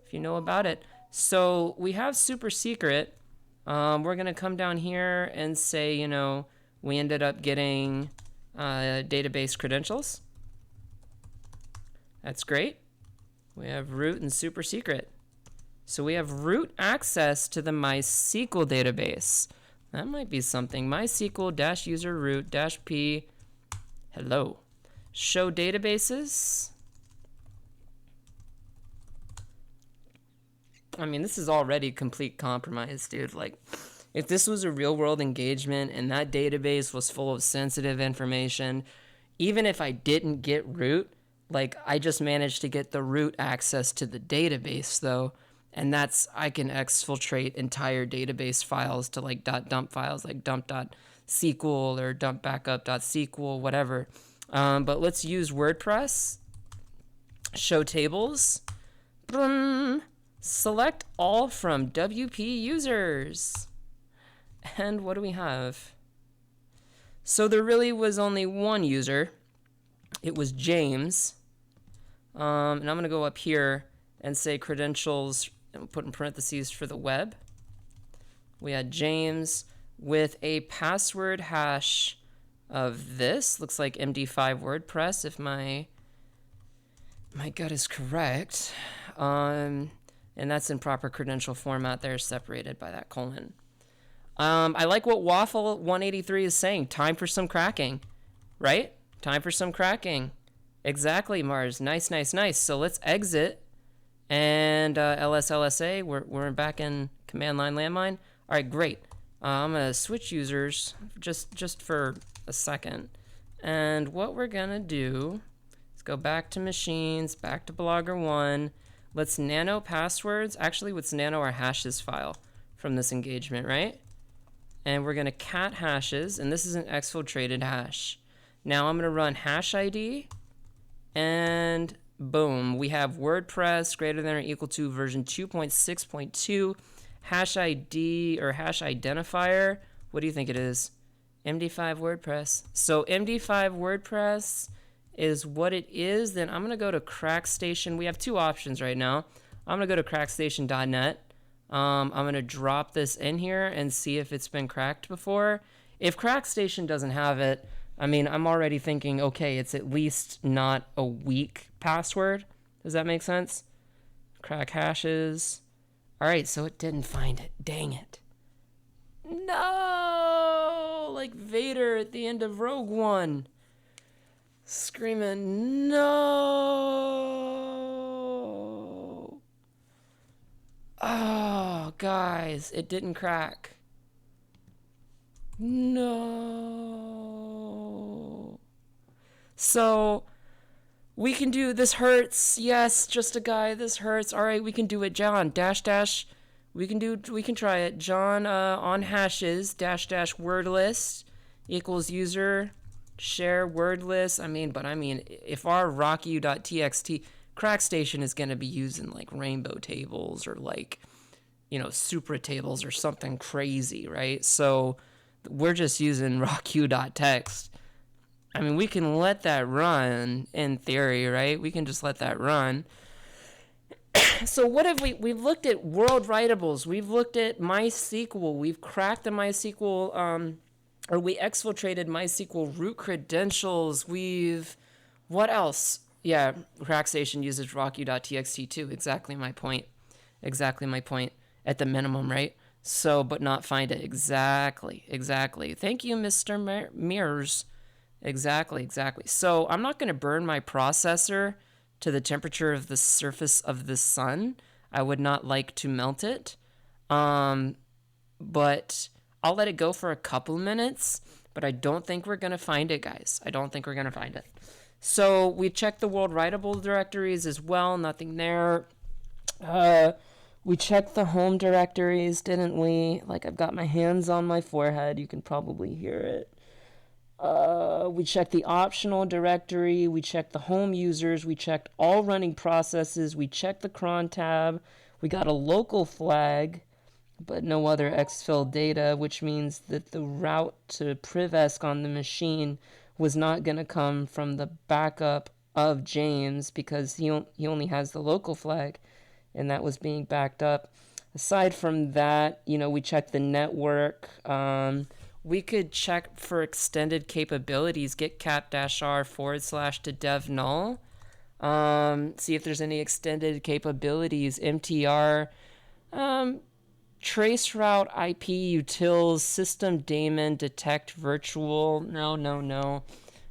if you know about it. So we have super secret. We're going to come down here and say, we ended up getting database credentials. That's great. We have root and super secret. So we have root access to the MySQL database. That might be something. MySQL-user root-p. Hello. Show databases. I mean, this is already complete compromise, dude. Like, if this was a real world engagement and that database was full of sensitive information, even if I didn't get root, like, I just managed to get the root access to the database, though. And that's, I can exfiltrate entire database files to like .dump files, like dump.sql or dumpbackup.sql, whatever. But let's use WordPress. Show tables. Select all from WP users. And what do we have? So there really was only one user. It was James. And I'm going to go up here and say credentials and put in parentheses for the web. We had James. with a password hash of this. Looks like MD5 WordPress, if my gut is correct. And that's in proper credential format there, separated by that colon. I like what Waffle 183 is saying. Time for some cracking, right? Time for some cracking. Exactly, Mars. Nice, nice, nice. So let's exit. And LSLSA, we're back in command line landmine. All right, great. I'm going to switch users just for a second. And what we're going to do is go back to machines, back to Blogger-1. Let's nano passwords. Actually, let's nano our hashes file from this engagement, right? And we're going to cat hashes, and this is an exfiltrated hash. Now I'm going to run hash ID, and boom, we have WordPress greater than or equal to version 2.6.2, hash ID or hash identifier. What do you think it is? MD5 WordPress. So MD5 WordPress is what it is. Then I'm going to go to CrackStation. We have two options right now. I'm going to go to crackstation.net. I'm going to drop this in here and see if it's been cracked before. If CrackStation doesn't have it, I mean, I'm already thinking, okay, it's at least not a weak password. Does that make sense? Crack hashes. All right, so it didn't find it. Dang it. No! Like Vader at the end of Rogue One. Screaming, no! Oh, guys, it didn't crack. No. So we can do this hurts. Yes, just a guy. This hurts. All right, we can do it. John dash. We can try it. John on hashes dash word list equals user share word list. I mean, if our rocku.txt CrackStation is going to be using like rainbow tables or like, Supra tables or something crazy, right? So we're just using rocku.txt. I mean, we can let that run in theory, right? We can just let that run. So what have we've looked at world writables. We've looked at MySQL. We've cracked the MySQL, or we exfiltrated MySQL root credentials. What else? Yeah, CrackStation uses rocku.txt too. Exactly my point. At the minimum, right? So, but not find it. Exactly. Thank you, Mr. Mirrors. Exactly. So I'm not going to burn my processor to the temperature of the surface of the sun. I would not like to melt it. But I'll let it go for a couple minutes. But I don't think we're going to find it, guys. I don't think we're going to find it. So we checked the world writable directories as well. Nothing there. We checked the home directories, didn't we? Like, I've got my hands on my forehead. You can probably hear it. We checked the optional directory. We checked the home users. We checked all running processes. We checked the cron tab. We got a local flag, but no other exfil data, which means that the route to privesc on the machine was not going to come from the backup of James because he only has the local flag, and that was being backed up. Aside from that, we checked the network. We could check for extended capabilities, get cat-r / to dev null. See if there's any extended capabilities, MTR, traceroute IP utils, system daemon, detect virtual. No.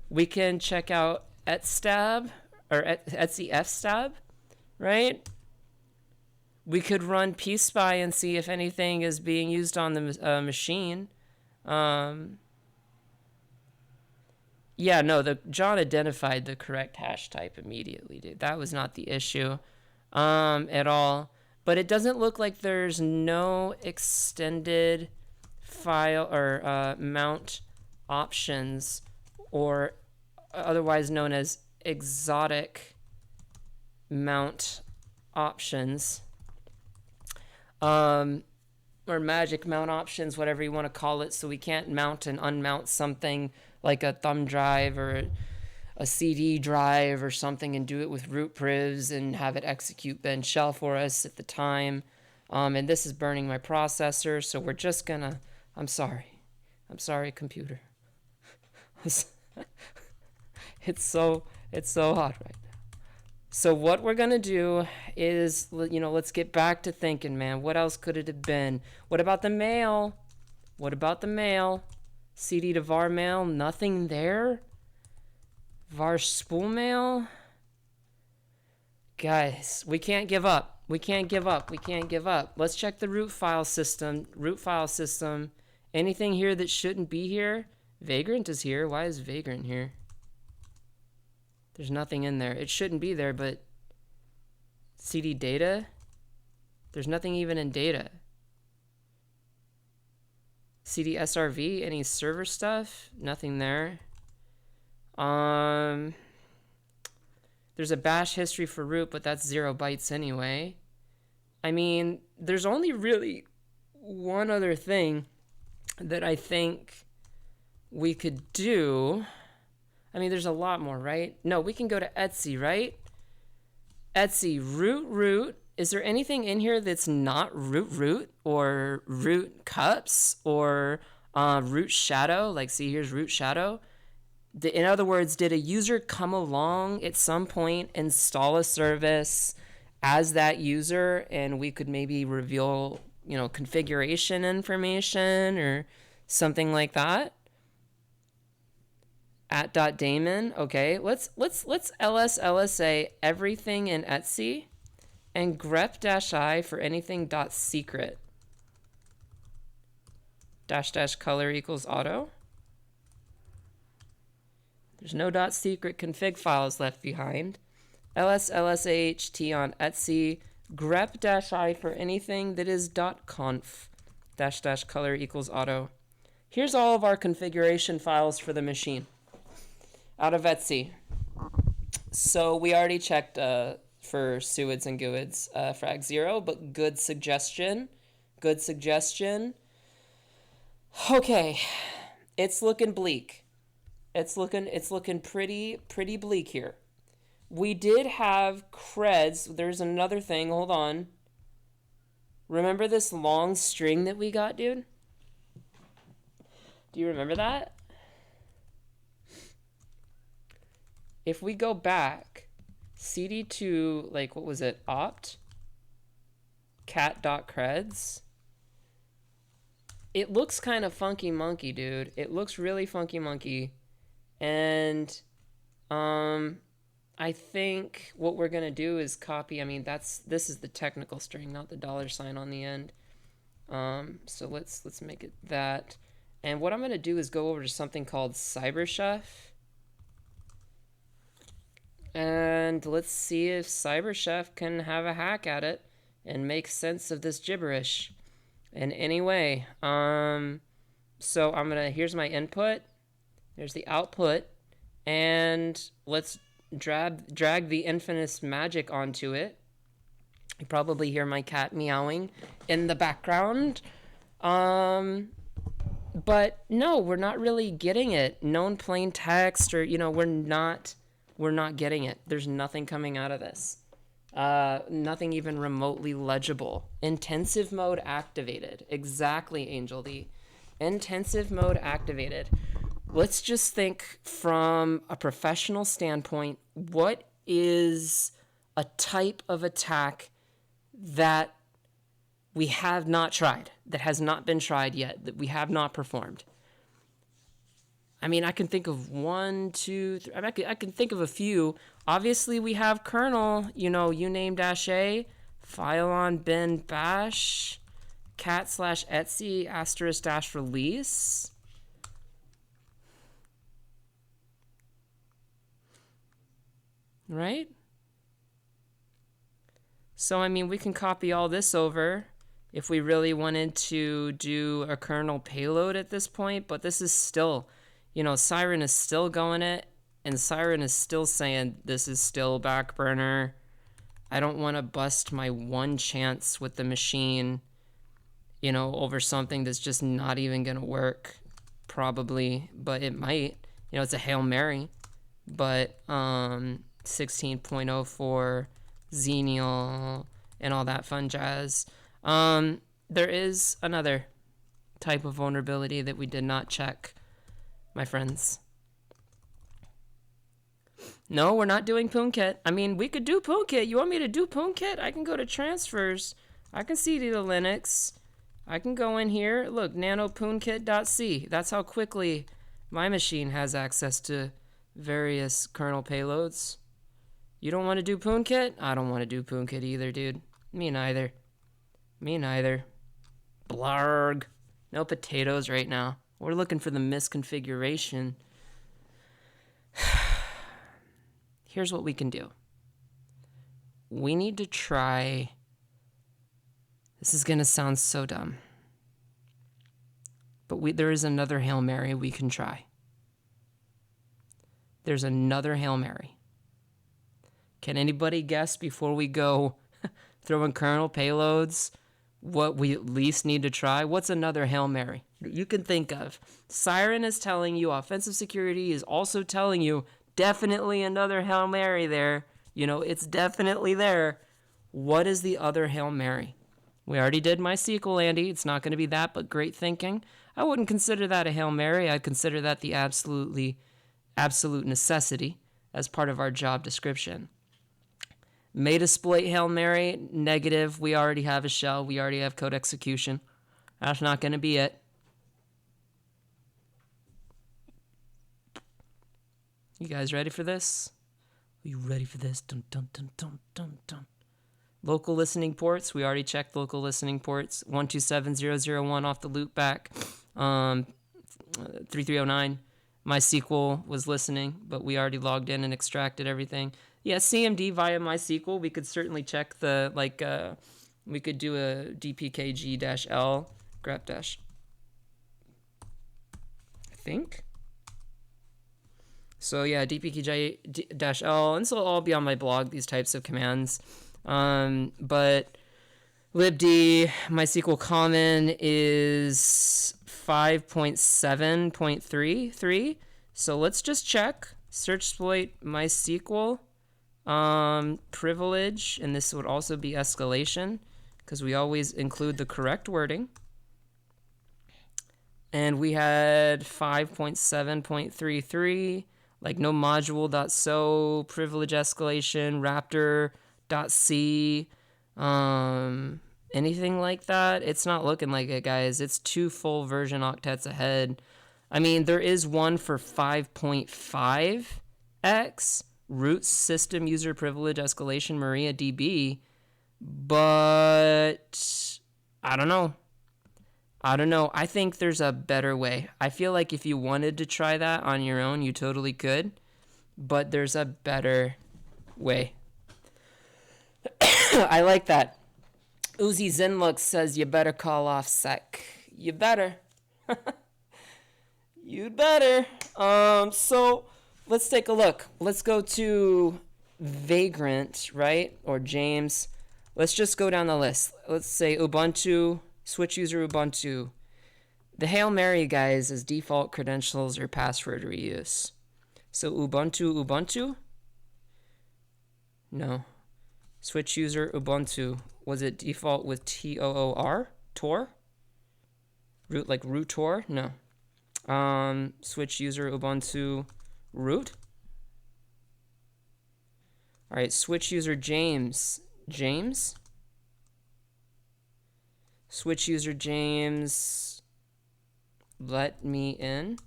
We can check out etstab or etsy-fstab, right? We could run pspy and see if anything is being used on the machine. John identified the correct hash type immediately, dude. That was not the issue at all. But it doesn't look like there's no extended file or mount options, or otherwise known as exotic mount options. Or magic mount options, whatever you want to call it. So we can't mount and unmount something like a thumb drive or a CD drive or something and do it with root privs and have it execute Ben shell for us at the time. And this is burning my processor, so we're just gonna, I'm sorry. I'm sorry, computer. It's so hot right now. So what we're gonna do is, let's get back to thinking, man. What else could it have been? What about the mail? What about the mail? CD to var mail, nothing there. Var spool mail. Guys, we can't give up. We can't give up. We can't give up. Let's check the root file system. Root file system. Anything here that shouldn't be here? Vagrant is here. Why is Vagrant here? There's nothing in there. It shouldn't be there, but CD data? There's nothing even in data. CD SRV, any server stuff? Nothing there. There's a bash history for root, but that's 0 bytes anyway. I mean, there's only really one other thing that I think we could do. I mean, there's a lot more, right? No, we can go to Etsy, right? Etsy, root. Is there anything in here that's not root or root cups or root shadow? Like, see, here's root shadow. In other words, did a user come along at some point, install a service as that user, and we could maybe reveal, configuration information or something like that? At .daemon, okay. Let's LSA everything in Etsy and grep-i for anything .secret. -- color equals auto. There's no .secret config files left behind. LSAHT on Etsy, grep-i for anything that is .conf -- color equals auto. Here's all of our configuration files for the machine out of Etsy. So we already checked for suids and guids frag 0, but good suggestion. Good suggestion. Okay, it's looking bleak. It's looking pretty bleak here. We did have creds. There's another thing. Hold on. Remember this long string that we got, dude? Do you remember that? If we go back, cd2, like, what was it? Opt cat.creds. It looks kind of funky monkey, dude. It looks really funky monkey. And I think what we're going to do is copy. I mean, this is the technical string, not the $sign on the end. So let's make it that. And what I'm going to do is go over to something called CyberChef. And let's see if CyberChef can have a hack at it and make sense of this gibberish in any way. So here's my input. There's the output. And let's drag the infamous magic onto it. You probably hear my cat meowing in the background. But no, we're not really getting it. Known plain text, or, we're not getting it. There's nothing coming out of this. Nothing even remotely legible. Intensive mode activated. Exactly, Angel D. Intensive mode activated. Let's just think from a professional standpoint, what is a type of attack that we have not tried, that has not been tried yet, that we have not performed? I mean, I can think of 1, 2, 3. I can think of a few. Obviously, we have kernel, uname-a, file on bin bash, cat/etsy *# release. Right? So, I mean, we can copy all this over if we really wanted to do a kernel payload at this point, but this is still, S1REN is still going it, and S1REN is still saying this is still back burner. I don't want to bust my one chance with the machine, over something that's just not even going to work, probably, but it might. It's a Hail Mary, but 16.04 Xenial and all that fun jazz. There is another type of vulnerability that we did not check, my friends. No, we're not doing PoonKit. I mean, we could do PoonKit. You want me to do PoonKit? I can go to transfers. I can cd to Linux. I can go in here. Look, nanopoonkit.c. That's how quickly my machine has access to various kernel payloads. You don't want to do PoonKit? I don't want to do PoonKit either, dude. Me neither. Me neither. Blarg. No potatoes right now. We're looking for the misconfiguration. Here's what we can do. We need to try... This is going to sound so dumb. But there is another Hail Mary we can try. There's another Hail Mary. Can anybody guess before we go throwing kernel payloads what we at least need to try? What's another Hail Mary you can think of? S1REN is telling you, offensive security is also telling you, definitely another Hail Mary there. You know, it's definitely there. What is the other Hail Mary? We already did MySQL, Andy. It's not going to be that, but great thinking. I wouldn't consider that a Hail Mary. I'd consider that the absolute necessity as part of our job description. Metasploit Hail Mary, negative. We already have a shell. We already have code execution. That's not going to be it. You guys ready for this? Are you ready for this? Dun, dun, dun, dun, dun, dun. Local listening ports. We already checked local listening ports. 127.0.0.1 off the loopback. 3309. MySQL was listening, but we already logged in and extracted everything. Yeah, CMD via MySQL. We could certainly check the, we could do a dpkg-l grep dash. I think. So yeah, dpkg-l, and so it'll all be on my blog, these types of commands. But libd MySQL common is 5.7.33. So let's just check. Search exploit MySQL privilege, and this would also be escalation because we always include the correct wording. And we had 5.7.33, like no module.so, privilege escalation, raptor.c, anything like that. It's not looking like it, guys. It's 2 full version octets ahead. I mean, there is one for 5.5x, root system user privilege escalation MariaDB, but I don't know. I think there's a better way. I feel like if you wanted to try that on your own, you totally could, but there's a better way. I like that. Uzi Zenlux says you better call OffSec. You better. You better. So let's take a look. Let's go to Vagrant, right? Or James. Let's just go down the list. Let's say Ubuntu, switch user Ubuntu. The Hail Mary, guys, is default credentials or password reuse. So Ubuntu? No. Switch user Ubuntu. Was it default with TOOR? Tor? Root, like root Tor? No. Switch user Ubuntu root. All right, switch user James. Switch user James, let me in.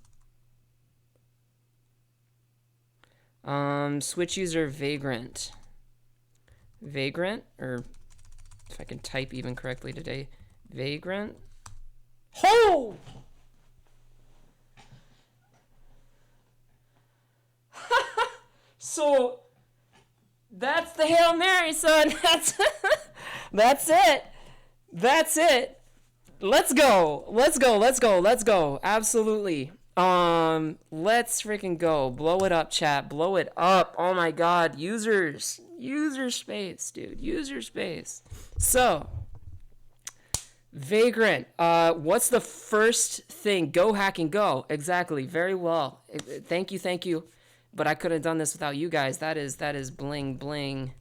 Switch user Vagrant, or if I can type even correctly today, Vagrant. Ho! So that's the Hail Mary, son. That's it. Let's go. Absolutely. Let's freaking go. Blow it up, chat. Blow it up. Oh my God. User space, dude. User space. So, Vagrant. What's the first thing? Go hacking, go. Exactly. Very well. Thank you. But I couldn't have done this without you guys. That is bling bling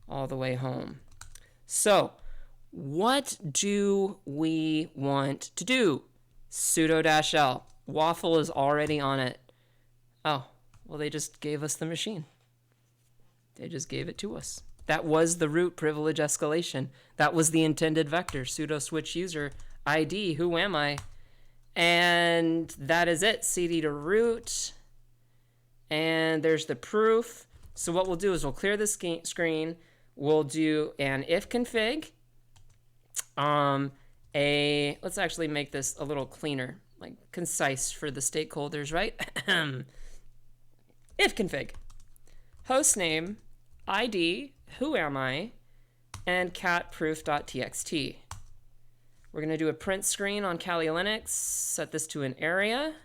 all the way home. So, what do we want to do? sudo-l. Waffle is already on it. Oh, well, they just gave us the machine. They just gave it to us. That was the root privilege escalation. That was the intended vector. Sudo switch user ID. Who am I? And that is it. CD to root. And there's the proof. So what we'll do is we'll clear the screen. We'll do an if config. Let's actually make this a little cleaner, like concise for the stakeholders, right? If config. Hostname, ID, who am I, and catproof.txt. We're going to do a print screen on Kali Linux, set this to an area,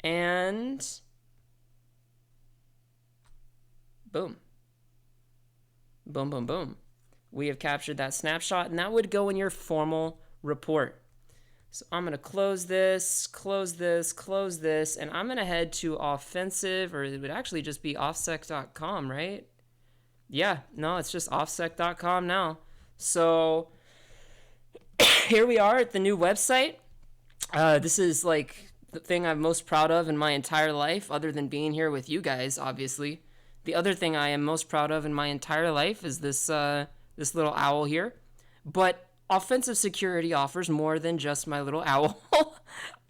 and boom. Boom, boom, boom. We have captured that snapshot, and that would go in your formal report. So I'm going to close this, and I'm going to head to offensive, or it would actually just be offsec.com, right? Yeah, no, it's just offsec.com now. So here we are at the new website. This is like the thing I'm most proud of in my entire life, other than being here with you guys, obviously. The other thing I am most proud of in my entire life is this little owl here. But offensive security offers more than just my little owl.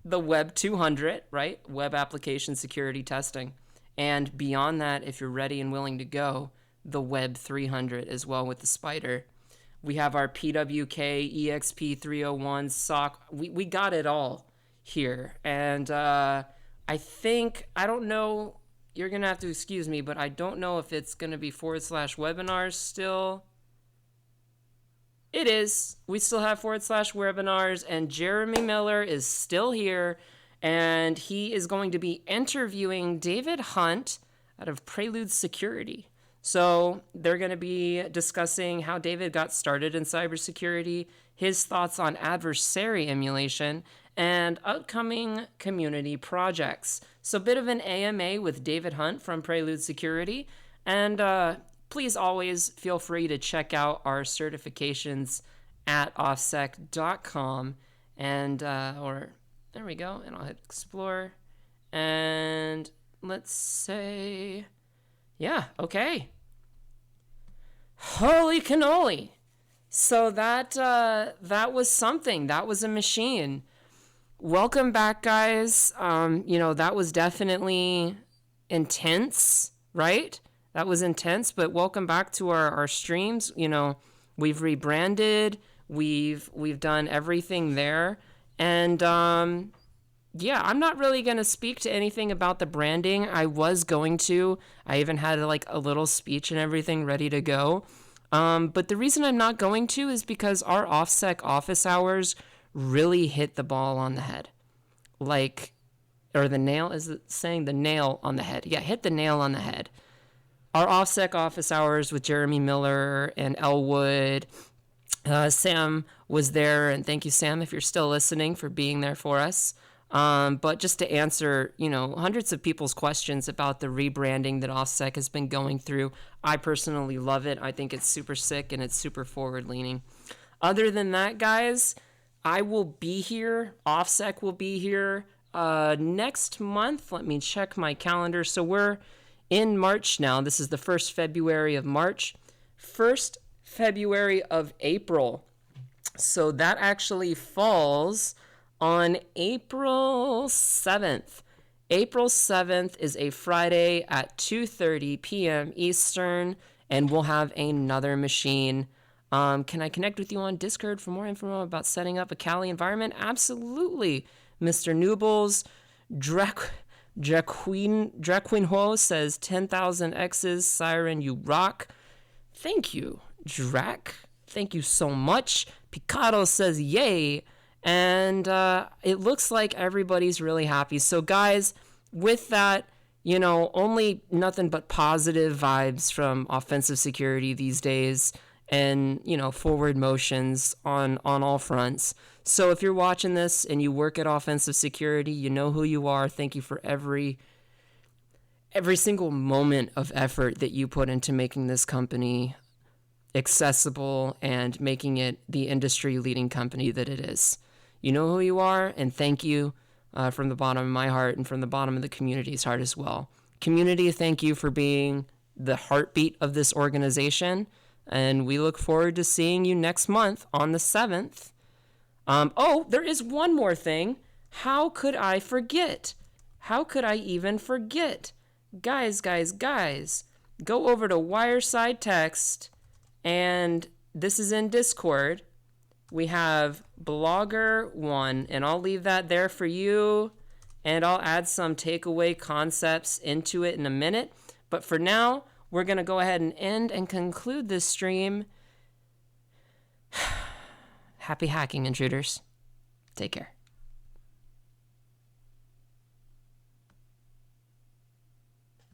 The Web 200, right? Web application security testing. And beyond that, if you're ready and willing to go, the Web 300 as well with the spider. We have our PWK, EXP301, SOC. We got it all here. And I don't know, you're going to have to excuse me, but I don't know if it's going to be /webinars still. It is. We still have /webinars, and Jeremy Miller is still here, and he is going to be interviewing David Hunt out of Prelude Security. So they're going to be discussing how David got started in cybersecurity, his thoughts on adversary emulation, and upcoming community projects. So a bit of an AMA with David Hunt from Prelude Security, and please always feel free to check out our certifications at offsec.com. And, there we go. And I'll hit explore. And let's say, yeah, okay. Holy cannoli. So that was something. That was a machine. Welcome back, guys. That was definitely intense, right? That was intense, but welcome back to our streams. We've rebranded, we've done everything there. And I'm not really going to speak to anything about the branding. I was going to. I even had a little speech and everything ready to go. But the reason I'm not going to is because our OffSec office hours really hit the ball on the head. Or the nail, is it saying the nail on the head? Yeah, hit the nail on the head. Our OffSec office hours with Jeremy Miller and Elwood. Sam was there, and thank you, Sam, if you're still listening, for being there for us. But just to answer, hundreds of people's questions about the rebranding that OffSec has been going through, I personally love it. I think it's super sick, and it's super forward-leaning. Other than that, guys, I will be here. OffSec will be here next month. Let me check my calendar. So we're in March now. This is the 1st February of March, 1st February of April. So that actually falls on April 7th. April 7th is a Friday at 2:30 p.m. Eastern, and we'll have another machine. Can I connect with you on Discord for more info about setting up a Kali environment? Absolutely. Mr. Newbles, Draquinho says 10,000 X's, Siren, you rock. Thank you, Drac. Thank you so much. Picado says yay. And it looks like everybody's really happy. So guys, with that, only nothing but positive vibes from offensive security these days, and, forward motions on all fronts. So if you're watching this and you work at offensive security, you know who you are. Thank you for every single moment of effort that you put into making this company accessible and making it the industry leading company that it is. You know who you are, and thank you from the bottom of my heart and from the bottom of the community's heart as well. Community, thank you for being the heartbeat of this organization, and we look forward to seeing you next month on the 7th. There is one more thing. How could I forget? How could I even forget? Guys, go over to Wireside Text, and this is in Discord. We have Blogger-1, and I'll leave that there for you, and I'll add some takeaway concepts into it in a minute. But for now, we're going to go ahead and end and conclude this stream. Happy hacking, intruders. Take care.